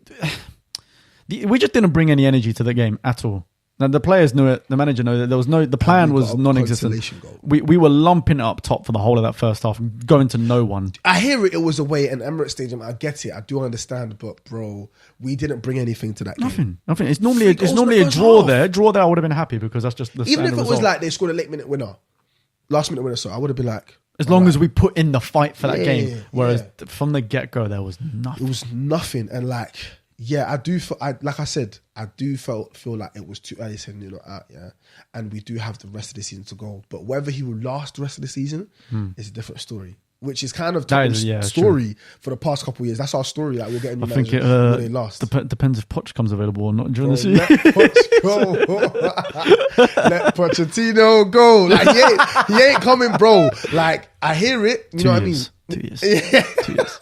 we just didn't bring any energy to the game at all. Now, the players knew it. The manager knew it. The plan was non-existent. We were lumping it up top for the whole of that first half, going to no one. I hear it was away in Emirates Stadium. I get it. I do understand. But bro, we didn't bring anything to that game. Nothing. It's normally a draw there. Draw there, I would have been happy because that's just the even if it result. was like they scored a last minute winner. So I would have been like, as long as we put in the fight for that game. Whereas from the get-go, there was nothing. It was nothing, and like. Yeah, I do. Like I said, I do feel like it was too early sending Nuno out. Yeah, and we do have the rest of the season to go. But whether he will last the rest of the season is a different story. Which is kind of Tottenham's story for the past couple of years. That's our story. Like we're getting. I think it last. Depends if Poch comes available or not during the season. Let Poch go. Let Pochettino go. Like he ain't coming, bro. Like I hear it. You know what I mean? 2 years. 2 years.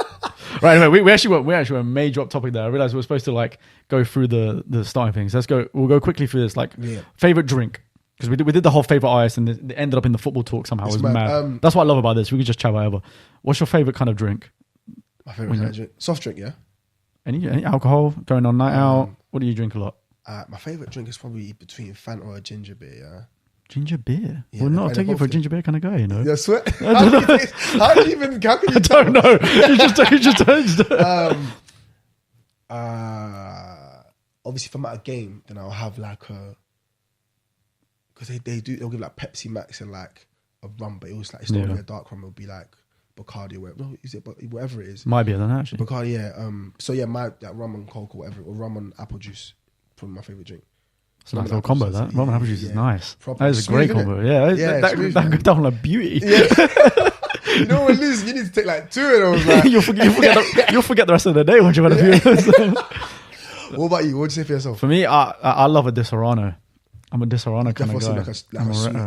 Right, anyway, we actually went a major topic there. I realized we were supposed to like go through the starting things. We'll go quickly through this. Like favorite drink, because we did the whole favorite ice and it ended up in the football talk somehow. It was mad. That's what I love about this. We could just chat whatever. What's your favorite kind of drink? My favorite kind of drink, soft drink. Yeah. Any alcohol going on night out? What do you drink a lot? My favorite drink is probably between Fanta or a ginger beer. Yeah. Ginger beer? Yeah, well, not taking you for a ginger beer kind of guy, you know. Yeah, sweat. How can you I don't know. You just Obviously, if I'm at a game, then I'll have like a, because they'll give like Pepsi Max and like a rum, but it was like, it's not really a dark rum, it'll be like Bacardi or whatever. No, is it, whatever it is. Might be, I don't know actually. Bacardi, yeah. So yeah, that rum and Coke or whatever, or rum and apple juice, probably my favourite drink. It's a nice little combo, that. Rum and apple juice is nice. Proper. That is a great combo. Yeah, that goes down like beauty. Yeah. You know when losing, you need to take like 2 of those. Like. you'll forget the rest of the day once you've had a few of those. What about you? What would you say for yourself? For me, I love a Disaronno. I'm a Disaronno kind of guy. Like a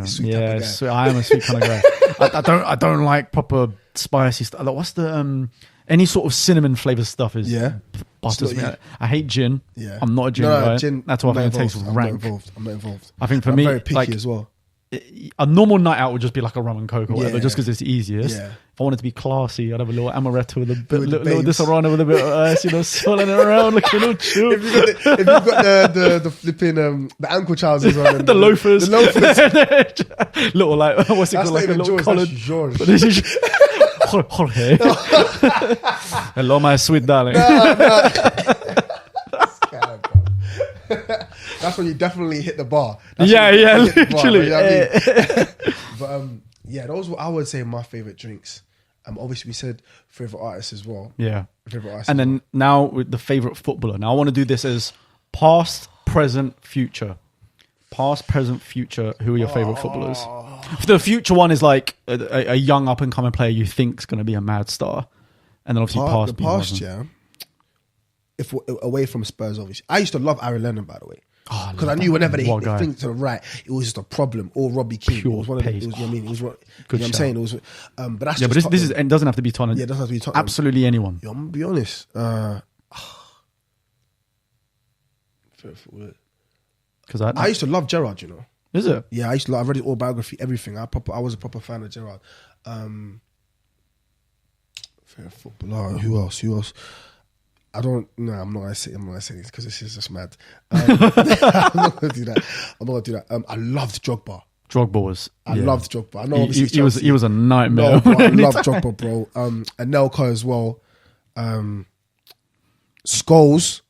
sweet type of guy. I am a sweet kind of guy. I don't like proper spicy stuff. Like, what's the any sort of cinnamon flavored stuff is butters me. I hate gin. Yeah. I'm not a gin guy. That's why I think it tastes rank. I'm not involved. I think for me, very picky as well. A normal night out would just be like a rum and coke or whatever, just because it's easiest. Yeah. If I wanted to be classy, I'd have a little amaretto with a little Disaronno with a bit of ice, swirling it around, looking all chill. If you've got the flipping the ankle trousers on, the loafers, little like what's it called, like a little collared. This is Jorge. Hello, my sweet darling. That's when you definitely hit the bar. Literally. But those were, I would say, my favorite drinks. Obviously, we said favorite artists as well. Yeah, favorite artists. And then now with the favorite footballer. Now I want to do this as past, present, future. Past, present, future. Who are your favorite footballers? The future one is like a young up and coming player you think is going to be a mad star, and then obviously past. The past, yeah. If we're away from Spurs, obviously, I used to love Aaron Lennon, by the way, because I knew whenever they hit the thing to the right, it was just a problem. Or Robbie Keane, it was one of them. It was, you know what I mean, it was what, you know what I'm saying. It was, but that's but this is, it doesn't have to be Tottenham. Yeah, it doesn't have to be Tottenham. Absolutely anyone. Yeah, I'm gonna be honest. Because I used to love Gerrard, you know. Is it? Yeah, I used to love, I read his autobiography, everything. I was a proper fan of Gerrard. Favorite footballer. Who else? I'm not gonna say this because this is just mad. I'm not gonna do that. I loved Drogba. I loved Drogba. I know obviously he was a nightmare. No, but I loved Drogba, bro. And Nelka as well. Scholes,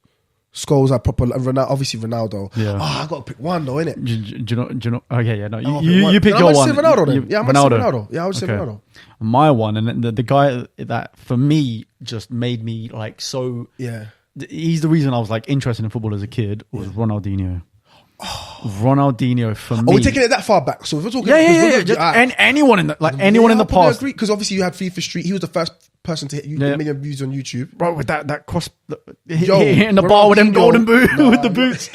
I proper obviously Ronaldo. Yeah. I got to pick one though, innit? Do you know? Okay, yeah, no. You pick your one. Ronaldo then. Yeah, I'm gonna say Ronaldo. Yeah, I would say Ronaldo. My one, and the guy that for me just made me like so. Yeah. He's the reason I was like interested in football as a kid was Ronaldinho. Ronaldinho for me. We're taking it that far back. So if we're talking, anyone in the past. Because obviously you had FIFA Street. He was the first person to hit a million views on YouTube. Bro, with that cross, hitting the bar with them golden boots, with the boots.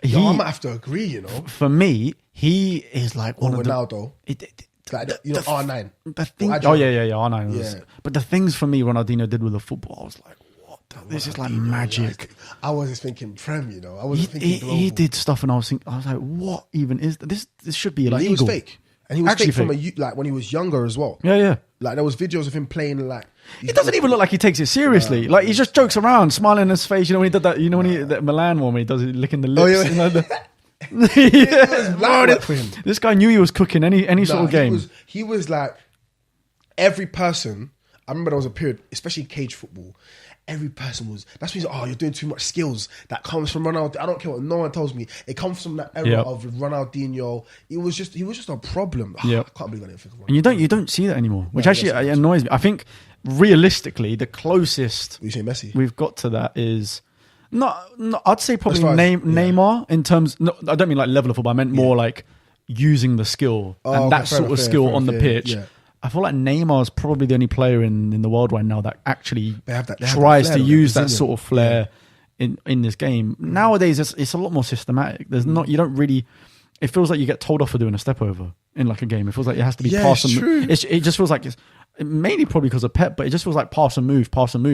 I might have to agree. You know, for me, he is like one of Ronaldo. R9. The thing, R9. Yeah. But the things for me Ronaldinho did with the football, I was like, what? This is like magic. I was just thinking Prem, you know. I wasn't thinking global. He did stuff, and I was like, what even is this? This should be illegal. Like, he was fake, and he was fake from like when he was younger as well. Yeah. Like there was videos of him playing like. It doesn't even look like he takes it seriously. Like he just jokes around, smiling in his face. You know when he did that. You know when that Milan one when he does it, licking the lips. This guy knew he was cooking any sort of game. He was like every person. I remember there was a period, especially cage football. Every person was. That's when he's like, you're doing too much skills. That comes from Ronaldo. I don't care what no one tells me. It comes from that era of Ronaldinho. He was just a problem. I can't believe I didn't think of Ronaldo. And you don't see that anymore, which actually annoys me. I think realistically, the closest you say Messi we've got to that is. No, I'd say probably Neymar in terms. No, I don't mean like level of football. I meant more like using the skill and that sort of skill on the pitch. Yeah. I feel like Neymar is probably the only player in the world right now that actually tries to use that sort of flair in this game. Nowadays, it's a lot more systematic. There's not. You don't really. It feels like you get told off for doing a step over in like a game. It feels like it has to be pass and move. It just feels like it's mainly probably because of Pep, but it just feels like pass and move.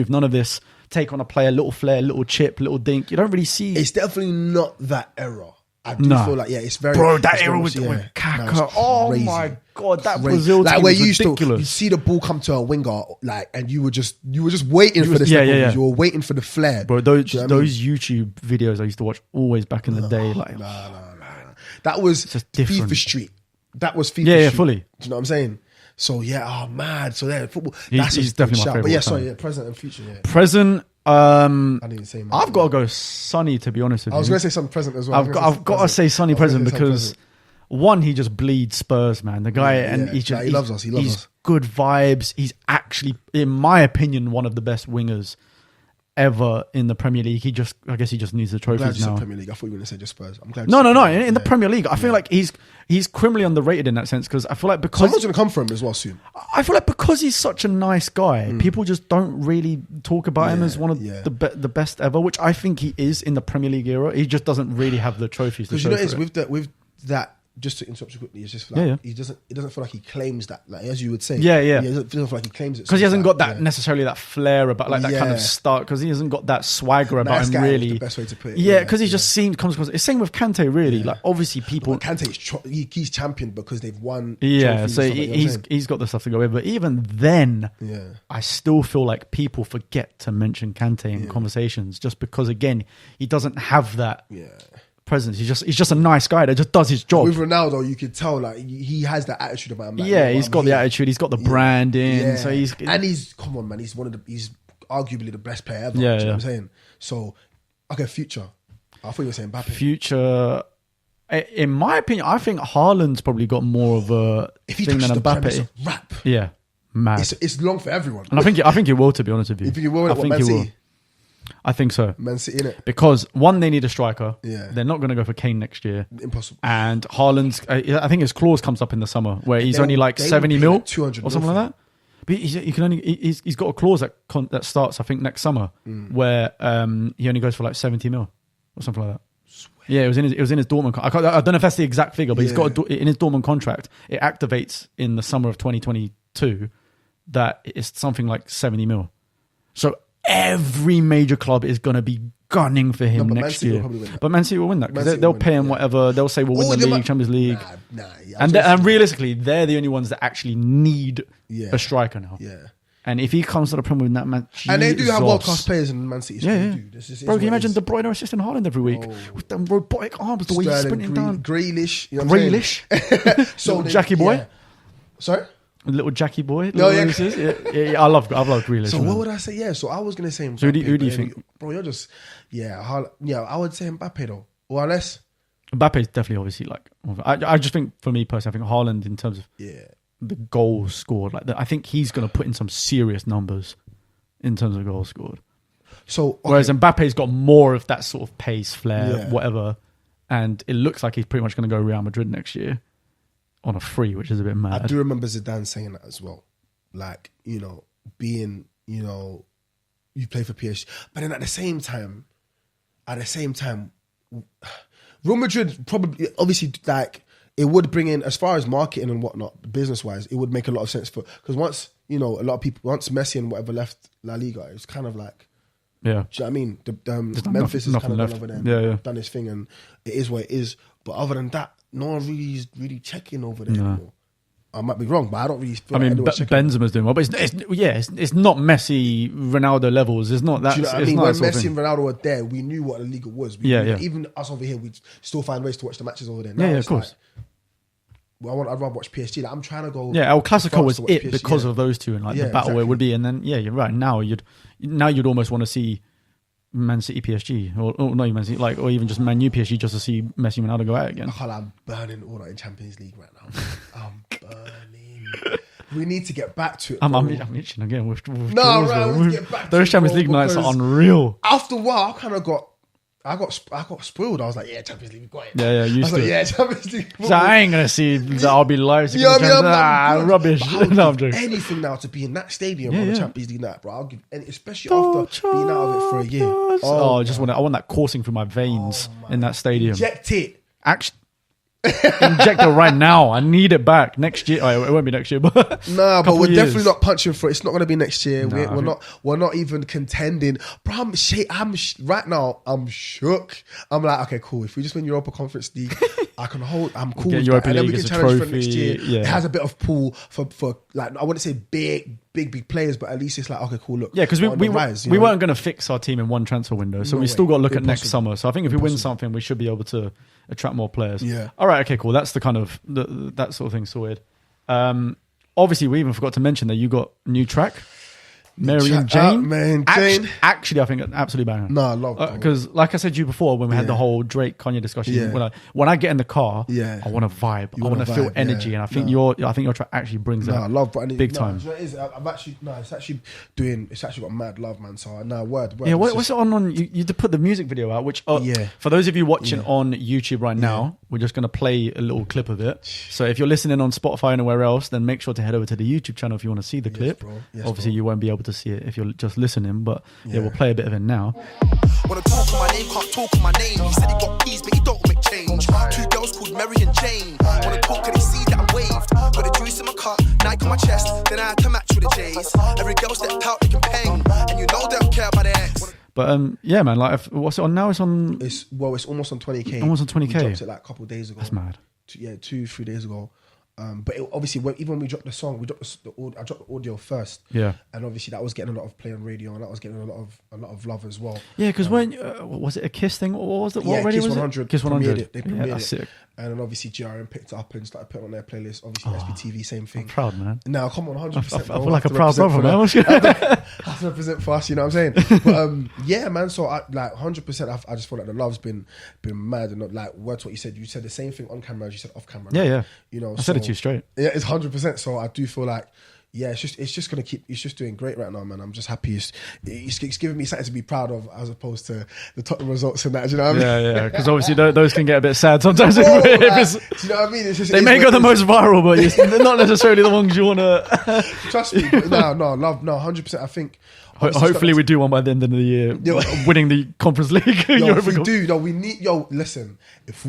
None of this take on a player, little flair, little chip, little dink. You don't really see. It's definitely not that era. I do feel like it's very. Bro, that era with Kaká. Oh my god, that Brazil team where was ridiculous. You see the ball come to a winger, like, and you were just waiting for the step overs. You were waiting for the flair. Bro, those YouTube videos I used to watch always back in the day, like that was FIFA Street. That was FIFA Street. Yeah, fully. Do you know what I'm saying? So mad. So football. He's definitely my favorite. But present and future. Yeah. Present, I didn't even say. I've got to go Sonny, to be honest with you. I was going to say some present as well. I've got to say Sonny present because one, he just bleeds Spurs, man. The guy, and he loves us. He loves us. Good vibes. He's actually, in my opinion, one of the best wingers ever in the Premier League. I guess he just needs the trophies I'm glad you now. said Premier League. I thought you were going to say just Spurs. I'm glad. No. In the Premier League, I feel like he's criminally underrated in that sense because I feel like because someone's going to come for him as well soon. I feel like because he's such a nice guy, people just don't really talk about him as one of the best ever, which I think he is in the Premier League era. He just doesn't really have the trophies. Because with that. Just to interrupt you quickly, it's just like he doesn't feel like he claims that, like as you would say. He doesn't feel like he claims it because he hasn't got that necessarily that flair about like that kind of start because he hasn't got that swagger about him really. The best way to put it. Yeah, because he just comes across. It's same with Kante really. Like obviously people. Kante he's championed because they've won. Yeah, so he's got the stuff to go with. But even then, I still feel like people forget to mention Kante in conversations just because again he doesn't have that. Presence. He's just a nice guy that just does his job. With Ronaldo, you could tell like he has that attitude about him. Like, he's got the attitude. He's got the branding. Yeah. So he's come on, man. He's arguably the best player ever. Do you know what I'm saying? So okay, future. I thought you were saying Mbappe. Future. In my opinion, I think Haaland's probably got more of a thing than Mbappe. Rap. Yeah, mad. It's long for everyone. And I think he will. To be honest with you, you think he will? I think he will. I think so. Man City, innit? Because one, they need a striker. Yeah. They're not going to go for Kane next year. Impossible. And Haaland's, I think his clause comes up in the summer where he's only like 70 mil 200 or something like that. But he's got a clause that starts, I think, next summer where he only goes for like 70 mil or something like that. Yeah, it was in his Dortmund. I don't know if that's the exact figure, but he's got in his Dortmund contract. It activates in the summer of 2022 that it's something like 70 mil. So every major club is going to be gunning for him next year. But Man City will win that because they'll pay him whatever. They'll say we'll win the league, Champions League. And realistically, they're the only ones that actually need a striker now. Yeah. And if he comes to the Premier with that man, and they do have world-class players in Man City. Bro, can you imagine De Bruyne assisting Haaland every week with them robotic arms, the way he's sprinting down? Grealish. So Jackie boy. Yeah. Sorry? Little Jackie boy. No, I love Grealish. So what would I say? Yeah, so I was going to say Mbappe. So who do you think? Bro, you're just... I would say Mbappe though. Or unless... Mbappe is definitely obviously like... I just think, for me personally, I think Haaland in terms of the goals scored, like I think he's going to put in some serious numbers in terms of goals scored. So whereas Mbappe's got more of that sort of pace, flair, whatever, and it looks like he's pretty much going to go Real Madrid next year on a free, which is a bit mad. I do remember Zidane saying that as well. Like, being, you play for PSG. But then at the same time, Real Madrid probably, obviously, like, it would bring in, as far as marketing and whatnot, business-wise, it would make a lot of sense because once, a lot of people, once Messi and whatever left La Liga, it's kind of like, do you know what I mean? Memphis has kind of gone over there and done his thing, and it is what it is. But other than that, no one really checking over there anymore. I might be wrong, but I don't really feel Benzema's doing well, but it's not Messi, Ronaldo levels. It's not that. Do you know what I mean? When Messi and Ronaldo were there, we knew what the Liga was. Even us over here, we'd still find ways to watch the matches over there. Now of course. I'd rather watch PSG. Like, I'm trying to go. Yeah, El Clasico was it PSG, because of those two and the battle where it would be. And then you're right. Now you'd almost want to see Man City PSG or not even Man City, or even just Man U PSG just to see Messi and Ronaldo go out again. I'm burning all that in Champions League right now. I'm burning. We need to get back to it. I'm itching again. We need to get back to those Champions League nights are unreal. After a while, I got spoiled. I was like, Champions League, we got it. Yeah, used to it. Champions League. So I ain't gonna see the RB lives. Rubbish. No, I'm joking. Anything now to be in that stadium on the Champions League night, bro. I'll give especially after being out of it for a year. I want that coursing through my veins in that stadium. Inject it. Actually, inject it right now. I need it back next year. It won't be next year, but but we're definitely not punching for it. It's not going to be next year. We're not even contending. Bro, right now. I'm shook. I'm like, okay, cool. If we just win Europa Conference League, I'm cool with that. And then we can challenge for next year. Yeah. It has a bit of pull for like, I wouldn't say big players, but at least it's like, okay, cool. Look, because we weren't going to fix our team in one transfer window, so we still got to look at next summer. So I think if we win something, we should be able to attract more players. Yeah. All right. Okay. Cool. That's the kind of that sort of thing sorted. Obviously, we even forgot to mention that you got a new track. Mary and Jane. Mary and Jane. Actually, I think it's absolutely banger. No, I love it. Because, like I said to you before, when we had the whole Drake Kanye discussion, when I get in the car, I want to vibe. I want to feel energy, and I think your track actually brings that. I love, big time. It's actually got mad love, man. So word. Yeah, what's it on? You to put the music video out, which for those of you watching on YouTube right now, we're just going to play a little clip of it. So if you're listening on Spotify and anywhere else, then make sure to head over to the YouTube channel if you want to see the clip. Obviously, you won't be able to see it if you're just listening, but we'll play a bit of it now. When I talk on my name, can't talk on my name. He said he got keys, but he don't make change. Two girls called Mary and Jane. When I talk, can they see that I'm waved? Got the juice in my cup, Nike on my chest. Then I had to match with the J's. Every girl stepped out, they can pang. And you know they don't care about their ex. But yeah, man, like, what's it on now? It's almost on 20k. Almost on 20k. We dropped it like a couple of days ago. That's mad. 2-3 days ago. But obviously, even when we dropped the song, I dropped the audio first. Yeah. And obviously, that was getting a lot of play on radio, and that was getting a lot of love as well. Yeah, because when was it a Kiss thing? What was it? What radio Kiss was 100. it? Kiss 100. They premiered that's it. sick. And then obviously GRM picked it up and started putting on their playlist. Obviously SBTV, same thing. I'm proud, man. Now, come on, 100%. I feel like a proud brother, man. I have to represent for us, you know what I'm saying? But yeah, man. So I, like 100%. I just feel like the love's been mad, and not like words what you said. You said the same thing on camera as you said off camera. Yeah, yeah. You know, I said it to you straight. Yeah, it's 100%. So I do feel like. Yeah, it's just gonna keep. It's just doing great right now, man. I'm just happy. It's giving me something to be proud of, as opposed to the Tottenham results and that. Do you know what I mean? Yeah. Because obviously those can get a bit sad sometimes. Do you know what I mean? They may go the most viral, but they're not necessarily the ones you wanna. Trust me. No, love, no, 100%. I think. Hopefully, we do one by the end of the year, winning the Conference League. If we do, we need. Listen. If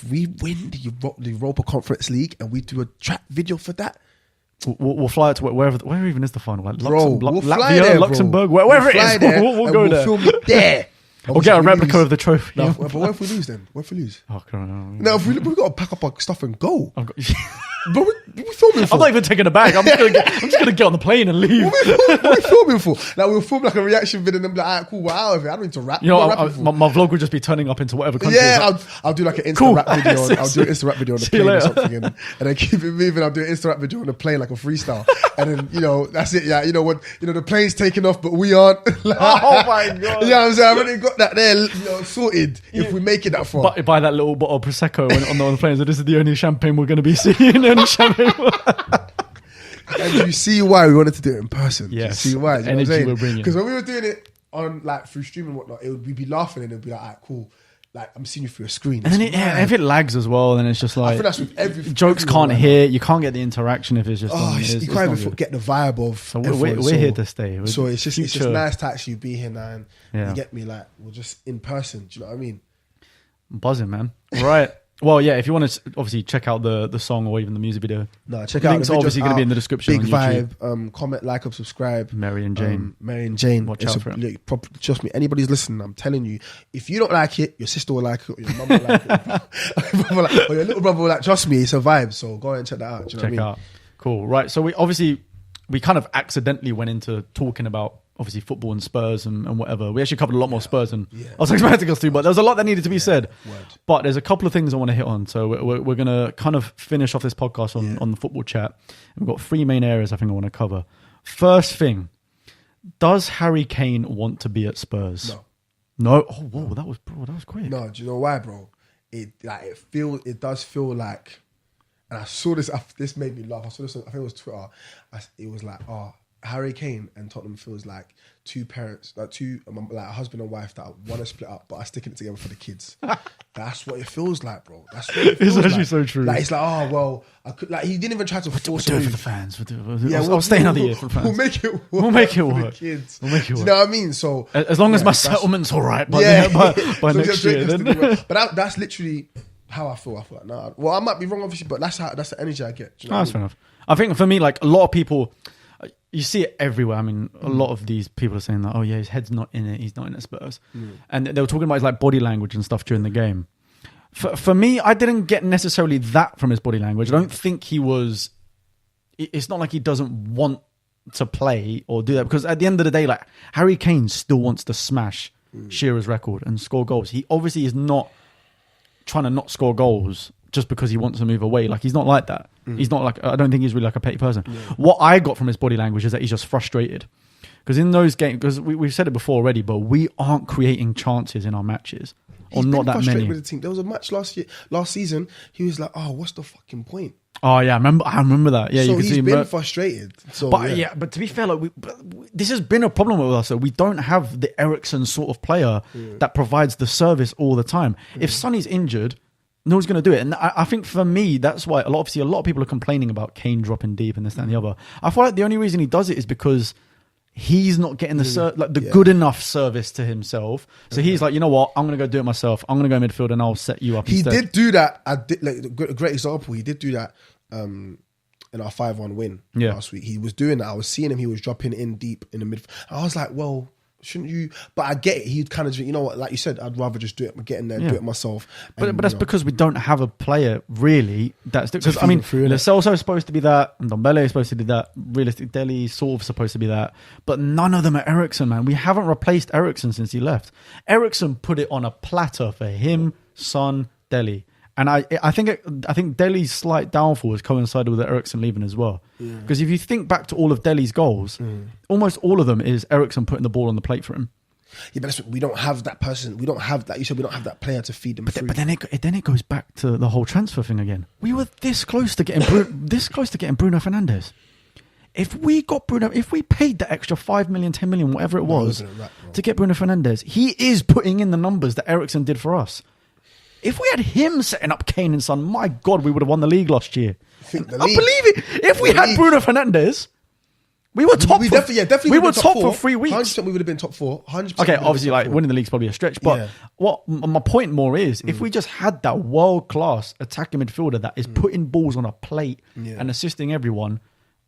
we win the Europa Conference League and we do a track video for that. We'll fly it to where even is the final? Like we'll fly there, Luxembourg, wherever it is. We'll go there. Film it there. We'll get a replica of the trophy. No, but what if we lose then? What if we lose? Oh, God, no, if we've got to pack up our stuff and go. But we filming for? I'm not even taking a bag. I'm just gonna get on the plane and leave. What are we filming for? Like we'll film like a reaction video and then be like, alright, cool, we're out of it. I don't need to rap. You know, my vlog would just be turning up into whatever country. Yeah, I'll do like an Insta rap video. I'll do an Insta rap video on the plane or something, and then keep it moving. I'll do an Insta rap video on the plane like a freestyle, and then that's it. Yeah, the plane's taking off, but we aren't. Oh my God! Yeah, I'm saying I've already got that there, sorted. If we make it that far, but buy that little bottle of prosecco on the plane. So this is the only champagne we're going to be seeing. Only champagne. And you see why we wanted to do it in person. Yes. You see why? The energy we're bringing. Because when we were doing it on like through streaming and whatnot, we'd be laughing and it'd be like, alright, cool. Like I'm seeing you through a screen. And then if it lags as well, then it's just like, I think that's with jokes can't hit. You can't get the interaction if it's just. You can't even get the vibe of. So we're here to stay. So it's just nice to actually be here now, and you get me, like we're just in person. Do you know what I mean? I'm buzzing, man. Right. Well, yeah, if you want to obviously check out the song or even the music video, check out. Links are obviously going to be in the description. Big on YouTube. vibe. Comment, like, and subscribe. Mary and Jane. Watch out for it. Trust me, anybody's listening, I'm telling you, if you don't like it, your sister will like it, or your mum will like it, or your little brother will like. Trust me, it's a vibe. So go and check that out. Do you know what I mean? Out. Cool. Right. So we kind of accidentally went into talking about obviously football and Spurs and whatever. We actually covered a lot more Spurs than I was expecting us to, but there was a lot that needed to be said. Word. But there's a couple of things I want to hit on. So we're going to kind of finish off this podcast on the football chat. And we've got 3 main areas I think I want to cover. First thing, does Harry Kane want to be at Spurs? No? Oh, whoa, that was quick. No, do you know why, bro? It does feel like, and I saw this, this made me laugh. I saw this, I think it was Twitter. It was like, Harry Kane and Tottenham feels like two parents, like a husband and wife that want to split up, but are sticking it together for the kids. That's what it feels like, bro. That's what it feels It's actually like. so true. Like it's like, I could, like he didn't even try to force it. We'll do it for the fans. I'll stay another year for the fans. We'll make it work. We'll make it work. For the kids. We'll make it work. Do you know what I mean? So as long as my settlement's all right by next year. But that's literally how I feel. I feel like, nah. Well, I might be wrong, obviously, but that's the energy I get. Do you know that's fair enough. I think for me, like a lot of people, you see it everywhere. I mean, a lot of these people are saying that, oh yeah, his head's not in it. He's not in it, Spurs. And they were talking about his like body language and stuff during the game. For me, I didn't get necessarily that from his body language. I don't think he was. It's not like he doesn't want to play or do that, because at the end of the day, like Harry Kane still wants to smash Shearer's record and score goals. He obviously is not trying to not score goals just because he wants to move away. Like he's not like that. He's not like, I don't think he's really like a petty person. What I got from his body language is that he's just frustrated, Because in those games, because we've said it before already, but we aren't creating chances in our matches. Or not that many. With the team. There was a match last season. He was like, "Oh, what's the fucking point?" Oh yeah, I remember that. Yeah, so you can he's see been frustrated. So, but to be fair, like this has been a problem with us. So we don't have the Eriksen sort of player that provides the service all the time. If Sonny's injured, no one's going to do it. And I think for me, that's why a lot of people are complaining about Kane dropping deep and this that, and the other. I feel like the only reason he does it is because he's not getting the good enough service to himself. So he's like, you know what? I'm going to go do it myself. I'm going to go midfield and I'll set you up. He did do that. A great example. He did do that in our 5-1 win last week. He was doing that. I was seeing him. He was dropping in deep in the midfield. I was like, well, shouldn't you? But I get it. He'd kind of, you know what? Like you said, I'd rather just do it. Get in there, do it myself. But that's because we don't have a player really that's because I mean, Lo Celso is supposed to be that, and Ndombele is supposed to be that. Realistic Dele sort of supposed to be that, but none of them are Eriksen, man. We haven't replaced Eriksen since he left. Eriksen put it on a platter for him, Son, Dele. And I think Dele's slight downfall has coincided with Eriksen leaving as well. Because if you think back to all of Dele's goals, almost all of them is Eriksen putting the ball on the plate for him. Yeah, but we don't have that person. We don't have that. You said we don't have that player to feed them through. But then it goes back to the whole transfer thing again. We were this close to getting Bruno Fernandes. If we paid the extra 5 million, 10 million, whatever it was, to get Bruno Fernandes, he is putting in the numbers that Eriksen did for us. If we had him setting up Kane and Son, my God, we would have won the league last year. I believe it. If we had Bruno Fernandes, we were top. Definitely. We were top for 3 weeks. 100% we would have been top 4. 100%. Okay, obviously, like winning the league is probably a stretch, but what my point more is, if we just had that world class attacking midfielder that is putting balls on a plate and assisting everyone,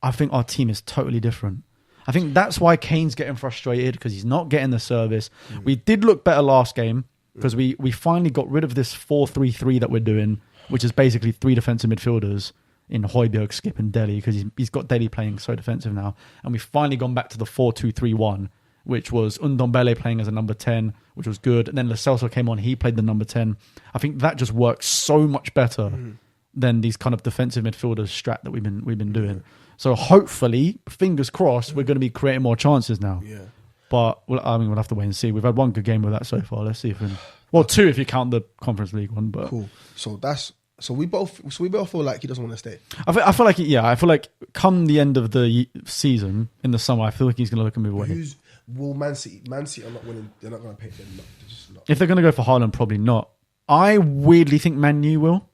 I think our team is totally different. I think that's why Kane's getting frustrated because he's not getting the service. We did look better last game. Because we finally got rid of this 4-3-3 that we're doing, which is basically 3 defensive midfielders in Højbjerg, Skip and Dele, because he's got Dele playing so defensive now. And we've finally gone back to the 4-2-3-1, which was Ndombele playing as a number 10, which was good. And then Lo Celso came on, he played the number 10. I think that just works so much better than these kind of defensive midfielders strat that we've been doing. So hopefully, fingers crossed, we're going to be creating more chances now. Yeah. But we'll have to wait and see. We've had 1 good game with that so far. Let's see if we 2 if you count the Conference League one. But cool. So we both feel like he doesn't want to stay. I feel like come the end of the season in the summer, I feel like he's going to look and move away. Will Man City are not winning. They're not going to pay. They're not. If they're going to go for Haaland, probably not. I weirdly think Man U will.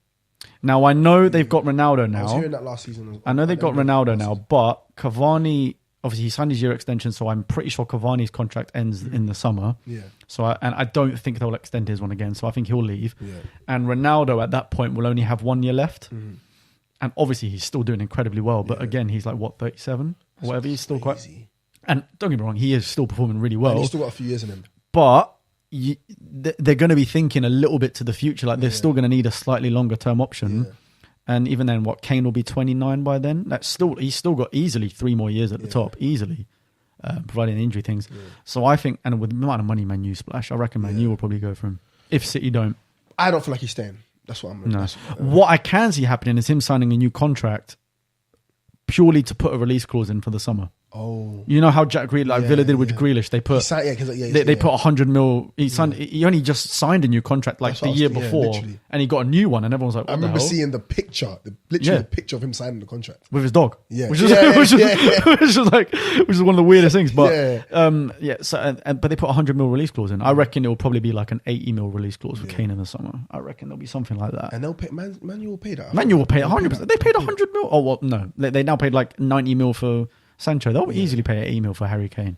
Now I know they've got Ronaldo now. I was hearing that last season. I know they've got Ronaldo now, but Cavani. Obviously, he signed his year extension, so I'm pretty sure Cavani's contract ends in the summer. Yeah. So, I don't think they'll extend his one again. So I think he'll leave. Yeah. And Ronaldo at that point will only have 1 year left. And obviously, he's still doing incredibly well. But again, he's like 37 or whatever. He's still quite. And don't get me wrong, he is still performing really well. And he's still got a few years in him. But they're going to be thinking a little bit to the future. Like they're still going to need a slightly longer term option. Yeah. And even then, Kane will be 29 by then. He's still got easily 3 more years at the top, easily, providing injury things. Yeah. So I think, and with the amount of money Man U splash, I reckon Man U will probably go for him. If City don't. I don't feel like he's staying. That's what I'm... No. What I can see happening is him signing a new contract purely to put a release clause in for the summer. Oh, you know how Jack Grealish, Villa did with Grealish. They put they put 100 mil. He signed. He only just signed a new contract the year before, and he got a new one. And everyone was like, "What I remember the hell?" seeing the picture, the picture of him signing the contract with his dog. Yeah, which is one of the weirdest things. But So but they put 100 mil release clause in. I reckon it will probably be like an 80 mil release clause for Kane in the summer. I reckon there'll be something like that. And they'll pay. Man U will pay that. Man U will pay 100%. They paid 100 mil. Oh well, no, they now paid like 90 mil for Sancho. They'll easily pay 80 mil for Harry Kane.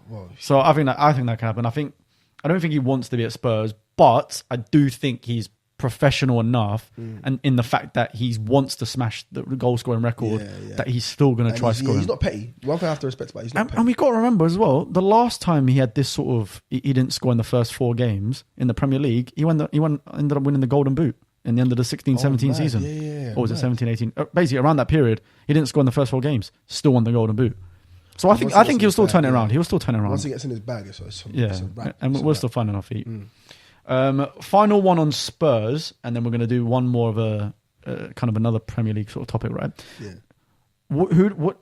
Well, so I think that can happen. I don't think he wants to be at Spurs, but I do think he's professional enough, and in the fact that he wants to smash the goal scoring record, that he's still going to try scoring. He's not petty. One thing I have to respect about he's not petty. And we got to remember as well, the last time he had this sort of, he didn't score in the first 4 games in the Premier League, he ended up winning the Golden Boot in the end of the 16-17 season. Or was it 17-18? Basically, around that period, he didn't score in the first 4 games, still won the Golden Boot. So I think he'll still turn it around. He'll still turn it around. Once he gets in his bag, it's a wrap. And we're still finding our feet. Final one on Spurs, and then we're going to do one more of a kind of another Premier League sort of topic, right? Yeah. What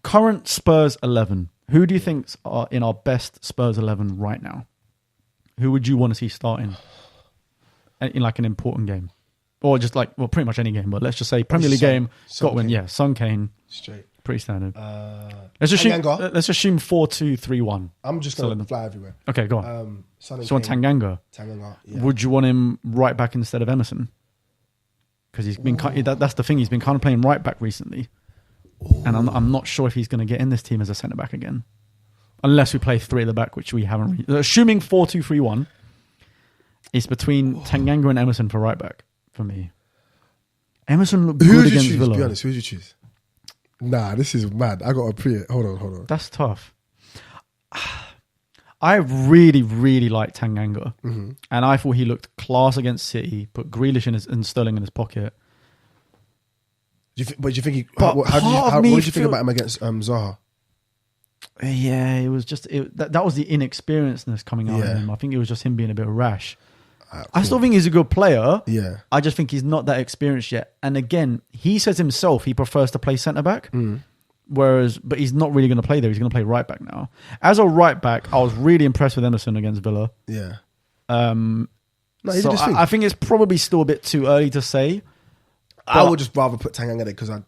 current Spurs 11? Who do you think are in our best Spurs 11 right now? Who would you want to see starting in like an important game? Or just like, well, pretty much any game, but let's just say Premier League game, got win. Yeah, Son, Kane. Straight. Pretty standard. Let's assume 4-2-3-1. I'm just going to fly everywhere. Okay, go on. Son so on Tanganga. Yeah. Would you want him right back instead of Emerson? Because he's been that's the thing. He's been kind of playing right back recently, and I'm not sure if he's going to get in this team as a centre back again, unless we play 3 at the back, which we haven't. Assuming 4-2-3-1, it's between Tanganga and Emerson for right back for me. Emerson looked good against Villa. Be honest, who would you choose? Nah, this is mad. I got to pre it. Hold on. That's tough. I really, really like Tanganga. Mm-hmm. And I thought he looked class against City, put Grealish and Sterling in his pocket. What did you think about him against Zaha? Yeah, it was just... that was the inexperiencedness coming out of him. I think it was just him being a bit rash. Cool. I still think he's a good player. Yeah. I just think he's not that experienced yet. And again, he says himself he prefers to play centre-back. But he's not really going to play there. He's going to play right back now. As a right back, I was really impressed with Emerson against Villa. Yeah. I think it's probably still a bit too early to say. I would just rather put Tanganga there because I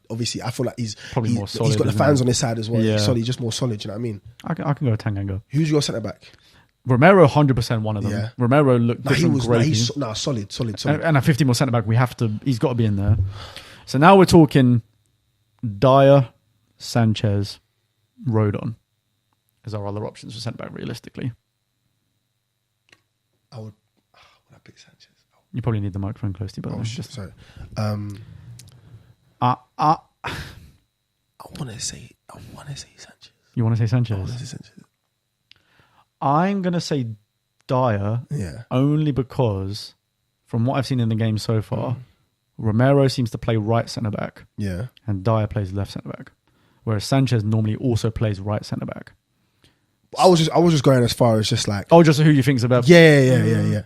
feel like he's probably more solid. He's got the fans on his side as well. Yeah. He's just more solid. You know what I mean? I can go with Tanganga. Who's your centre back? Romero, 100% one of them. Yeah. Romero looked great. Solid. And a 50 more centre back, he's got to be in there. So now we're talking Dyer, Sanchez, Rodon as our other options for centre back realistically. Would I pick Sanchez? You probably need the microphone close to you, but sorry. I want to say Sanchez. You want to say Sanchez? I want to say Sanchez. I'm going to say Dyer only because from what I've seen in the game so far, Romero seems to play right centre back. Yeah. And Dyer plays left centre back. Whereas Sanchez normally also plays right centre back. I was just going as far as just like just who you think's about. Yeah.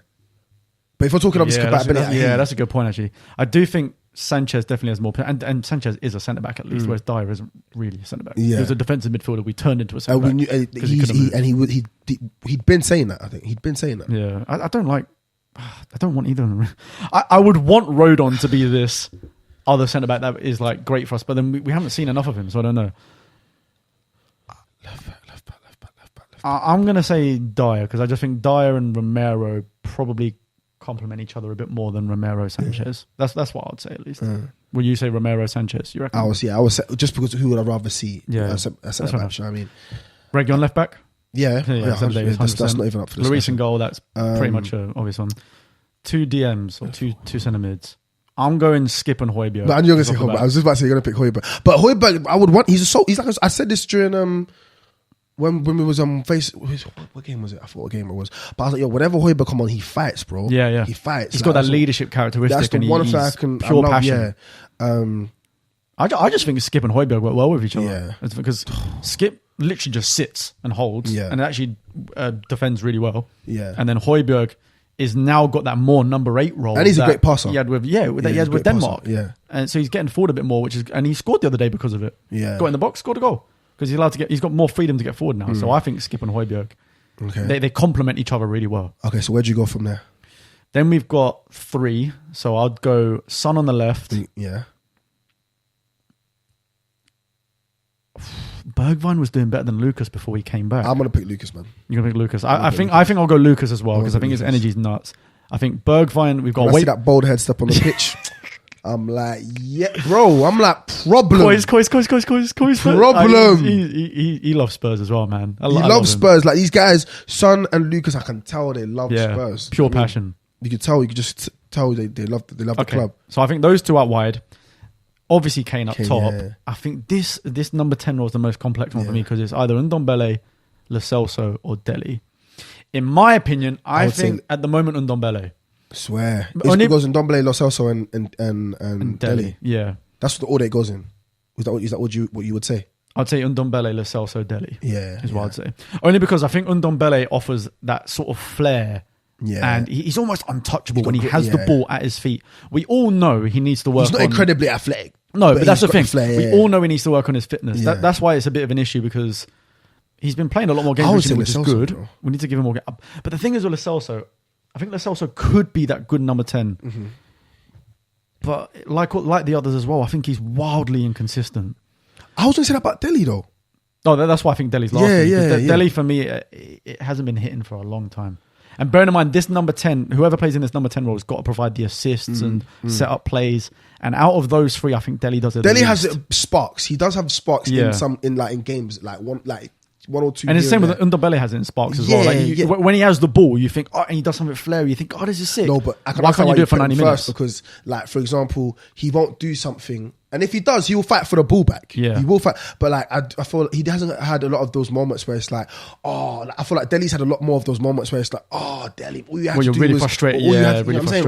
But if we're talking obviously compatibility, that's a good point actually. I do think Sanchez definitely has more, and Sanchez is a centre back at least, whereas Dyer isn't really a centre back. Yeah. He was a defensive midfielder. We turned into a centre back. He'd been saying that. I think he'd been saying that. Yeah, I don't want either of them. I would want Rodon to be this other centre back that is like great for us, but then we haven't seen enough of him, so I don't know. Left back. I'm gonna say Dyer because I just think Dyer and Romero probably complement each other a bit more than Romero Sanchez. That's what I'd say at least. Will you say Romero Sanchez? You reckon? I was say, just because who would I rather see? A centre back. You know what I mean, Reguilon left back. That's not even up for discussion. Luis in goal. That's pretty much an obvious one. 2 DMs or two centre mids. I'm going Skip and Højbjerg. But you're going to say Højbjerg. I was just about to say you're going to pick Højbjerg. But Højbjerg, I would want. He's like I said this during when we was on what game was it? I forgot what game it was. But I was like, yo, whenever Højbjerg come on, he fights, bro. Yeah. He fights. He's got that leadership characteristic. That's the one thing I can pure love, passion. Yeah. I just think Skip and Højbjerg work well with each other. Yeah. It's because Skip literally just sits and holds, and actually defends really well. Yeah. And then Højbjerg is now got that more number 8 role, and he's a great passer. He had with Denmark. Passer. Yeah. And so he's getting forward a bit more, and he scored the other day because of it. Yeah. Got in the box, scored a goal because he's got more freedom to get forward now. So I think Skip and Højbjerg, they complement each other really well. Okay, so where'd you go from there? Then we've got 3. So I'd go Son on the left. Yeah. Bergwijn was doing better than Lucas before he came back. I'm going to pick Lucas, man. You're going to pick Lucas. I think I'll go Lucas as well because I think his energy's nuts. I think Bergwijn, we've got... I see that bald head step on the pitch. I'm like, yeah, bro. I'm like, problem. Coys. Problem. He loves Spurs as well, man. He loves Spurs. Like these guys, Son and Lucas, I can tell they love Spurs. Pure passion. You could tell. You could just tell they love the club. So I think those 2 out wide. Obviously, Kane up top. Yeah. I think this number 10 role is the most complex one for me because it's either Ndombele, Lo Celso, or Dele. In my opinion, I think at the moment Ndombele. Swear. It goes in Ndombele, Lo Celso, and Dele. Yeah. That's what the order it goes in. Is that what you would say? I'd say Ndombele, Lo Celso, Dele. Yeah. Is what I'd say. Only because I think Ndombele offers that sort of flair. Yeah. And he's almost untouchable when he has the ball at his feet. We all know he needs to work on... He's not incredibly athletic. No, but that's the thing. We all know he needs to work on his fitness. That's why it's a bit of an issue because he's been playing a lot more games recently, which is good. Bro. We need to give him more. But the thing is with Lo Celso, I think Lo Celso could be that good number 10. Mm-hmm. But like the others as well, I think he's wildly inconsistent. I was going to say that about Dele though. Oh, that's why I think Dele's last. Dele for me, it hasn't been hitting for a long time. And bearing in mind, this number 10, whoever plays in this number 10 role has got to provide the assists and set up plays. And out of those three, I think Dele does it. Dele has sparks. He does have sparks in games, like one or two. And it's the same with Ndombele has it in sparks as well. Like when he has the ball, you think, and he does something flary, you think, this is sick. No, but why can't you do it for 90 minutes? Because, like, for example, he won't do something. And if he does, he will fight for the ball back. Yeah. He will fight. But like, I feel he hasn't had a lot of those moments where it's like, I feel like Dele's had a lot more of those moments where it's like, Dele, all you have to do really is... frustrated. All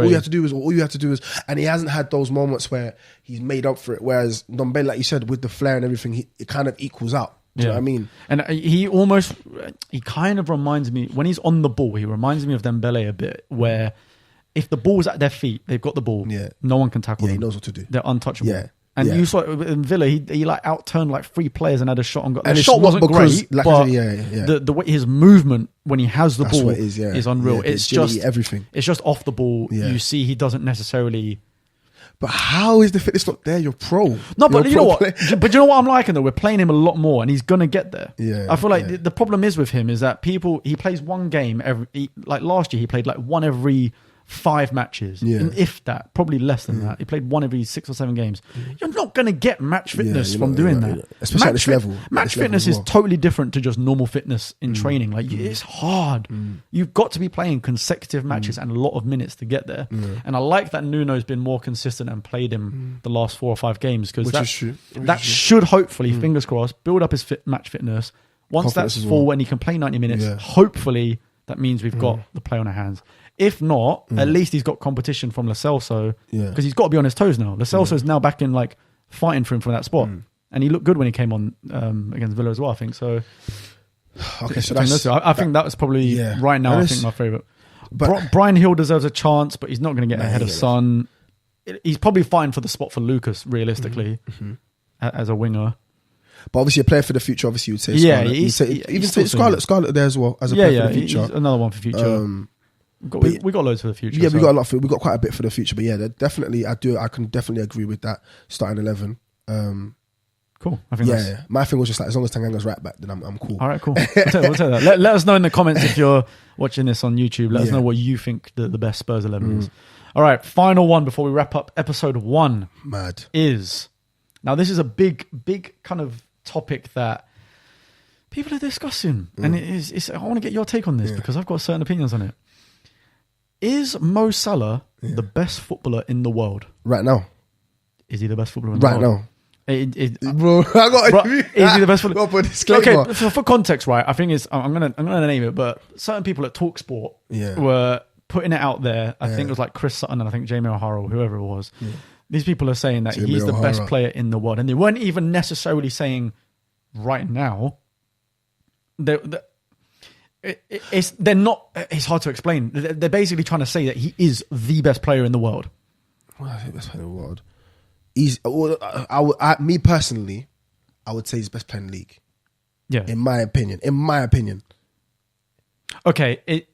you have to do is... And he hasn't had those moments where he's made up for it. Whereas Ndombele, like you said, with the flair and everything, it kind of equals out. Do you know what I mean? And he kind of reminds me, when he's on the ball, he reminds me of Dembele a bit, where if the ball's at their feet, they've got the ball, no one can tackle them. He knows what to do. They're untouchable. Yeah. And you saw it in Villa, he like outturned like 3 players and had a shot and got. The shot wasn't great, but the way his movement when he has the ball is unreal. It's just everything. It's just off the ball. Yeah. You see, he doesn't necessarily. But how is the fitness not there? You're pro. No, but you know what? But you know what I'm liking though? We're playing him a lot more, and he's gonna get there. Yeah. I feel like the problem is with him is that he plays one game like last year he played like one every 5 matches, and if that, probably less than that. He played one every 6 or 7 games. You're not going to get match fitness from doing that. Especially at this level. Match fitness is totally different to just normal fitness in training. Like it's hard. You've got to be playing consecutive matches and a lot of minutes to get there. And I like that Nuno's been more consistent and played him the last 4 or 5 games because that should hopefully, fingers crossed, build up his match fitness. Once that's full and he can play 90 minutes, hopefully that means we've got the play on our hands. If not, at least he's got competition from Lo Celso because he's got to be on his toes now. Lo Celso is now back in like fighting for him from that spot, and he looked good when he came on against Villa as well. I think so. Okay, so I think that was probably right now. I think my favourite. But Brian Hill deserves a chance, but he's not going to get ahead of Son. He's probably fighting for the spot for Lucas realistically as a winger. But obviously, a player for the future. Obviously, you'd say Scarlett. Scarlett there as well as a player for the future. Another one for future. We got loads for the future. Yeah, we got a lot. We got quite a bit for the future. But yeah, definitely, I can definitely agree with that starting 11. Cool. I think my thing was just like as long as Tanganga's right back, then I'm cool. All right, cool. We'll take that. Let us know in the comments if you're watching this on YouTube. Let us know what you think the best Spurs 11 is. All right, final one before we wrap up episode 1. Mad is now this is a big kind of topic that people are discussing, and it's. I want to get your take on this because I've got certain opinions on it. Is Mo Salah the best footballer in the world right now? Is he the best footballer in the world? Right now, bro. Is he the best footballer? Okay, for context, right? I think it's. I'm gonna name it, but certain people at TalkSport were putting it out there. I think it was like Chris Sutton and I think Jamie O'Hara or whoever it was. Yeah. These people are saying that he's the best player in the world, and they weren't even necessarily saying right now. They're not. It's hard to explain. They're basically trying to say that he is the best player in the world. Well, I think best player in the world. Me personally, I would say he's the best player in the league. Yeah, in my opinion. Okay,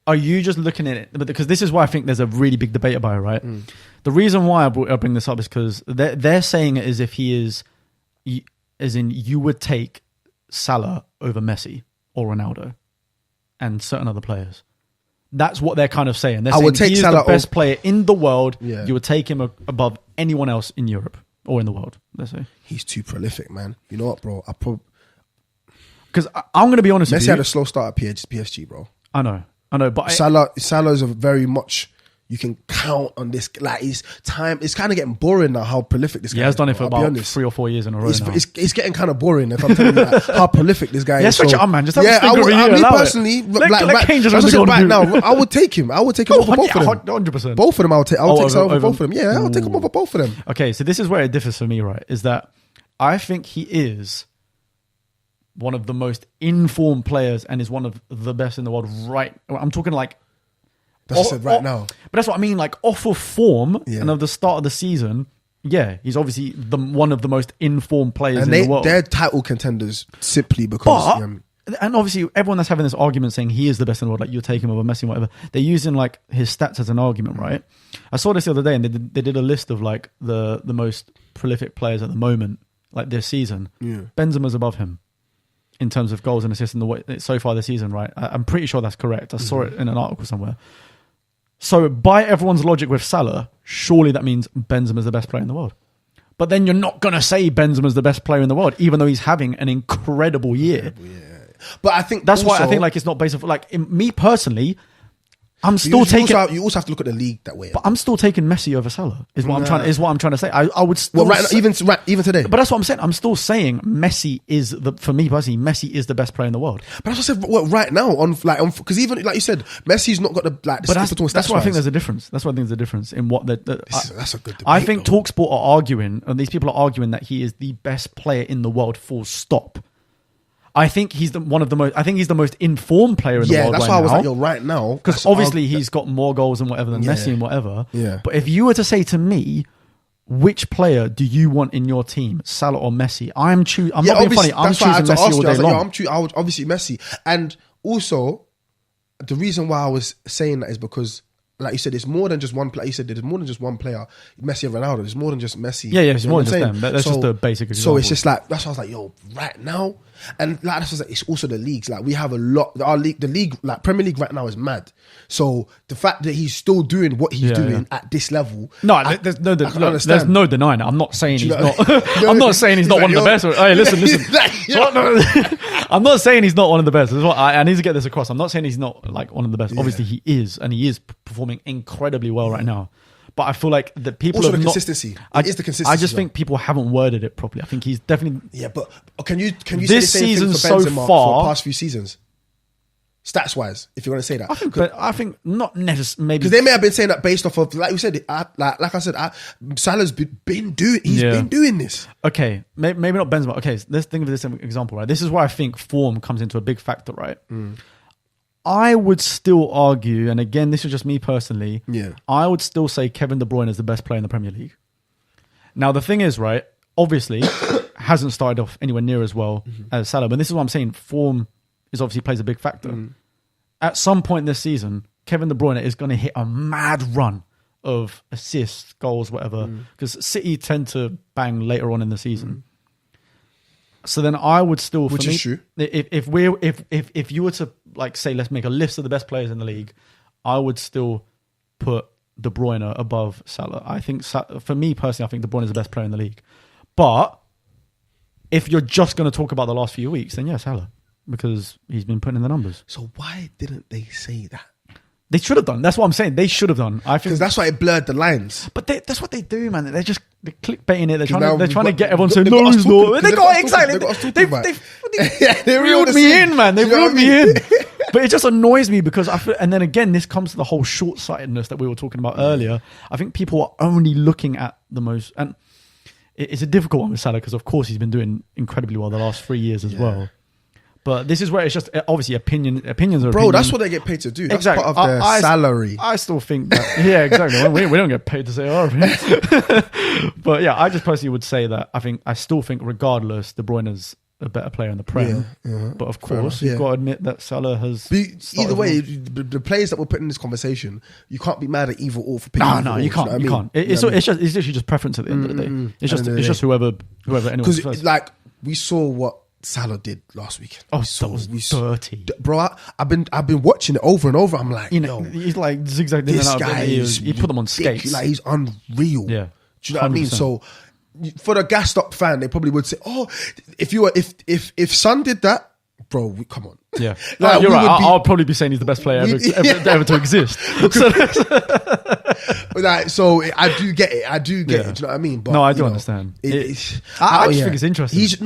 are you just looking at it? Because this is why I think there's a really big debate about it, right? The reason why I bring this up is because they're saying it as if he is, as in you would take Salah over Messi or Ronaldo and certain other players. That's what they're kind of saying. They're saying he is the best player in the world. Yeah. You would take him above anyone else in Europe or in the world. Let's say he's too prolific, man. You know what, bro? Because I'm going to be honest with you. Messi had a slow start at PSG, bro. I know, but Salah's a very much. You can count on this. Like his time, it's kind of getting boring now. How prolific this guy is. He has done it for about 3 or 4 years in a row. It's getting kind of boring if I'm telling you how prolific this guy is. Yeah, switch it on, man. Just have me personally, right now, I would take him. I would take him over both of them. 100%. Both of them, I would take Salah over both of them. Yeah, I would take him over both of them. Okay, so this is where it differs for me, right? Is that I think he is one of the most informed players and is one of the best in the world. Right, I'm talking like. That's what I said right now. But that's what I mean, like off of form and of the start of the season, he's obviously one of the most informed players in the world. They're title contenders simply because... and obviously, everyone that's having this argument saying he is the best in the world, like you're taking him over Messi and whatever, they're using like his stats as an argument, right? I saw this the other day, and they did a list of like the most prolific players at the moment, like this season. Yeah. Benzema's above him in terms of goals and assists so far this season, right? I'm pretty sure that's correct. I saw it in an article somewhere. So by everyone's logic with Salah, surely that means Benzema's the best player in the world. But then you're not going to say Benzema's the best player in the world, even though he's having an incredible year. But I think that's why I think like it's not based off like me personally. I'm still taking. You also have to look at the league that way. But I'm still taking Messi over Salah. Is what I'm trying to say. I would still even today. But that's what I'm saying. I'm still saying Messi is for me personally. Messi is the best player in the world. But that's what I said. Right now because even like you said, Messi's not got the like. But that's why I think there's a difference. That's why I think there's a difference in what that's a good debate. I think TalkSport are arguing, and these people are arguing that he is the best player in the world. Full stop. I think he's the most informed player in the world. Yeah, that's why I was like, right now, because obviously he's got more goals and whatever than Messi and whatever. Yeah. But if you were to say to me, which player do you want in your team, Salah or Messi? I'm not being funny. I'm choosing Messi all day long. I would obviously Messi, and also the reason why I was saying that is because, like you said, it's more than just one player. You said there's more than just one player, Messi and Ronaldo. There's more than just Messi. Yeah, it's more than just them. That's just the basic example. So it's just like, that's why I was like, yo, right now, and like that's what it's also the leagues. Like we have a lot. The league, like Premier League right now is mad. So the fact that he's still doing what he's doing at this level, there's no denying it. I'm not saying he's not. I'm not saying he's not one of the best. Hey, listen. I'm not saying he's not one of the best. I need to get this across. I'm not saying he's not like one of the best. Yeah. Obviously, he is, and he is performing incredibly well right now. But I feel like the people also the consistency. It is the consistency. I just think people haven't worded it properly. I think he's definitely. Yeah, but can you say this the same season thing for so Benzema far for the past few seasons? Stats wise, if you're going to say that, I think not necessarily. Maybe because they may have been saying that based off of, like we said, like I said, Salah's been doing. He's been doing this. Okay, maybe not Benzema. Okay, let's think of this example. Right, this is where I think form comes into a big factor. Right. I would still argue, and again, this is just me personally. Yeah, I would still say Kevin De Bruyne is the best player in the Premier League. Now, the thing is, right? Obviously, hasn't started off anywhere near as well as Salah. But this is what I'm saying. Form is obviously plays a big factor. At some point this season, Kevin De Bruyne is going to hit a mad run of assists, goals, whatever, because City tend to bang later on in the season. So then I would still, which is true. If you were to like say, let's make a list of the best players in the league, I would still put De Bruyne above Salah. I think for me personally, I think De Bruyne is the best player in the league. But if you're just going to talk about the last few weeks, then yeah, Salah, because he's been putting in the numbers. So why didn't they say that? They should have done. That's what I'm saying. They should have done. I think because that's why it blurred the lines. But that's what they do, man. They're clickbaiting it. They're trying to get everyone to know he's not. They got exactly. They reeled me in, man. They reeled me in. But it just annoys me because I feel, and then again, this comes to the whole short-sightedness that we were talking about earlier. I think people are only looking at the most, and it's a difficult one with Salah because of course he's been doing incredibly well the last 3 years as well. But this is where it's just obviously opinions are opinions. That's what they get paid to do. That's part of their salary. I still think that, yeah, exactly. We don't get paid to say our opinions. But yeah, I just personally would say that I still think regardless, De Bruyne's a better player in the Prem. But of course, you've got to admit that Salah has. Either way, the players that we're putting in this conversation, you can't be mad at either or for picking. No, you can't. You can't. It's literally just preference at the end of the day. It's just whoever anyone. Because like we saw what Salah did last weekend. That was dirty, bro. I've been watching it over and over. I'm like, he's like zigzagging. This guy he put them on skates. Like he's unreal. Yeah, do you know what I mean? So for the gassed up fan, they probably would say, "Oh, if Son did that, bro, come on." Yeah, like, you're right. I'll probably be saying he's the best player ever to exist. So I do get it. Do you know what I mean? But, no, I do understand. I just think it's interesting. He's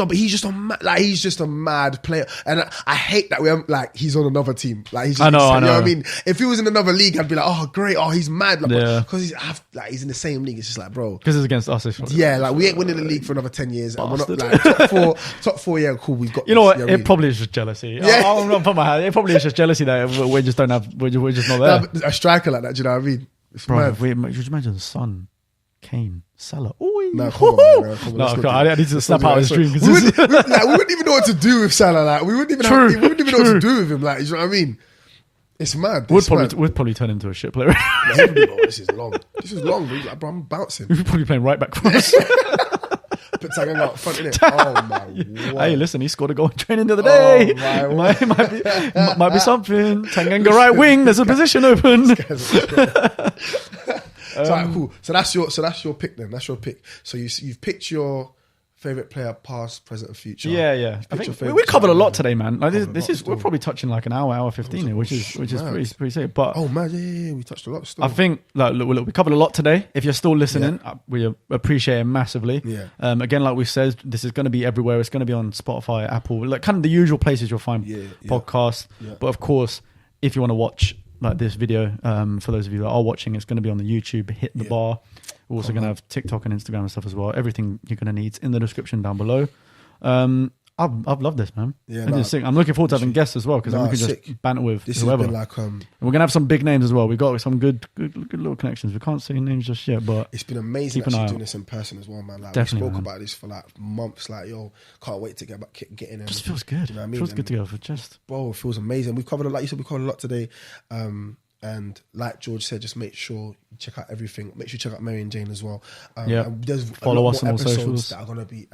just a mad player, and I hate that he's on another team. Like he's just, I know. You know what I mean? If he was in another league, I'd be like, oh great, he's mad. Because he's in the same league. It's just like, bro, because it's against us. We ain't winning the league for another 10 years, and we're not like top four. Yeah, cool. We've got. You know what? It probably is just jealousy. Yeah. I'm not putting my hand. It probably is just jealousy that we're just not there. A striker like that, do you know what I mean? It's bro, would you imagine Son, Kane, Salah. Ooh. No, come on, man. Come on, No, I need to snap out his dream. We wouldn't even know what to do with Salah. Like, we wouldn't even know what to do with him. Like, you know what I mean? It's mad. Would probably turn into a shit player. This is long. This is long. Like, bro, I'm bouncing. We're probably playing right back for us. Put Tanganga out front, innit? Oh my word. Hey, listen, he scored a goal in training the other day. Might be something. Tanganga right wing. There's a position open. Cool. So that's your pick then. That's your pick. So you've picked your favorite player, past, present, and future. Yeah. I think we covered a lot today, man. Like we're probably touching like an hour 15 here, which is pretty safe. But man, we touched a lot. Still. I think look, we covered a lot today. If you're still listening, we appreciate it massively. Yeah. Again, like we said, this is going to be everywhere. It's going to be on Spotify, Apple, like kind of the usual places you'll find podcasts. Yeah. But of course, if you want to watch like this video, for those of you that are watching, it's going to be on the YouTube. Hit the bar. We're also going to have TikTok and Instagram and stuff as well. Everything you're going to need is in the description down below. I've loved this, man. Yeah, I'm looking forward to having guests as well because we can just banter with whoever. And we're going to have some big names as well. We've got some good little connections. We can't say names just yet, but it's been amazing actually doing this in person as well, man. Like, definitely, we spoke about this for like months. Like, can't wait to get in. It just feels good. You know what I mean? Feels good to go for bro, it feels amazing. We've covered, like you said, we covered a lot today. And like George said, just make sure you check out everything. Make sure you check out Mary and Jane as well. There's follow us on all socials that are gonna be.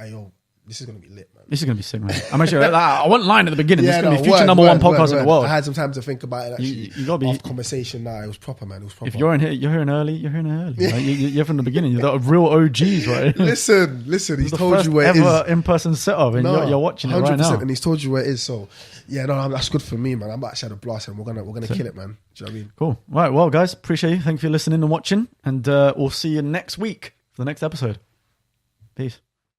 This is gonna be lit, man. This is gonna be sick, man. I'm actually. I wasn't lying at the beginning. This is gonna be future number one podcast in the world. I had some time to think about it. Actually, you gotta be conversation now. It was proper, man. It was proper. If you're in here, you're hearing early. You're hearing early. Like, you're from the beginning. You're the real OGs, right? Listen. He's told you where it is. Ever in-person setup, and you're watching it right now. And he's told you where it is. So. Yeah, that's good for me, man. I'm actually had a blast, and we're gonna kill it, man. Do you know what I mean? Cool. Right, well, guys, appreciate you. Thank you for listening and watching, and we'll see you next week for the next episode. Peace.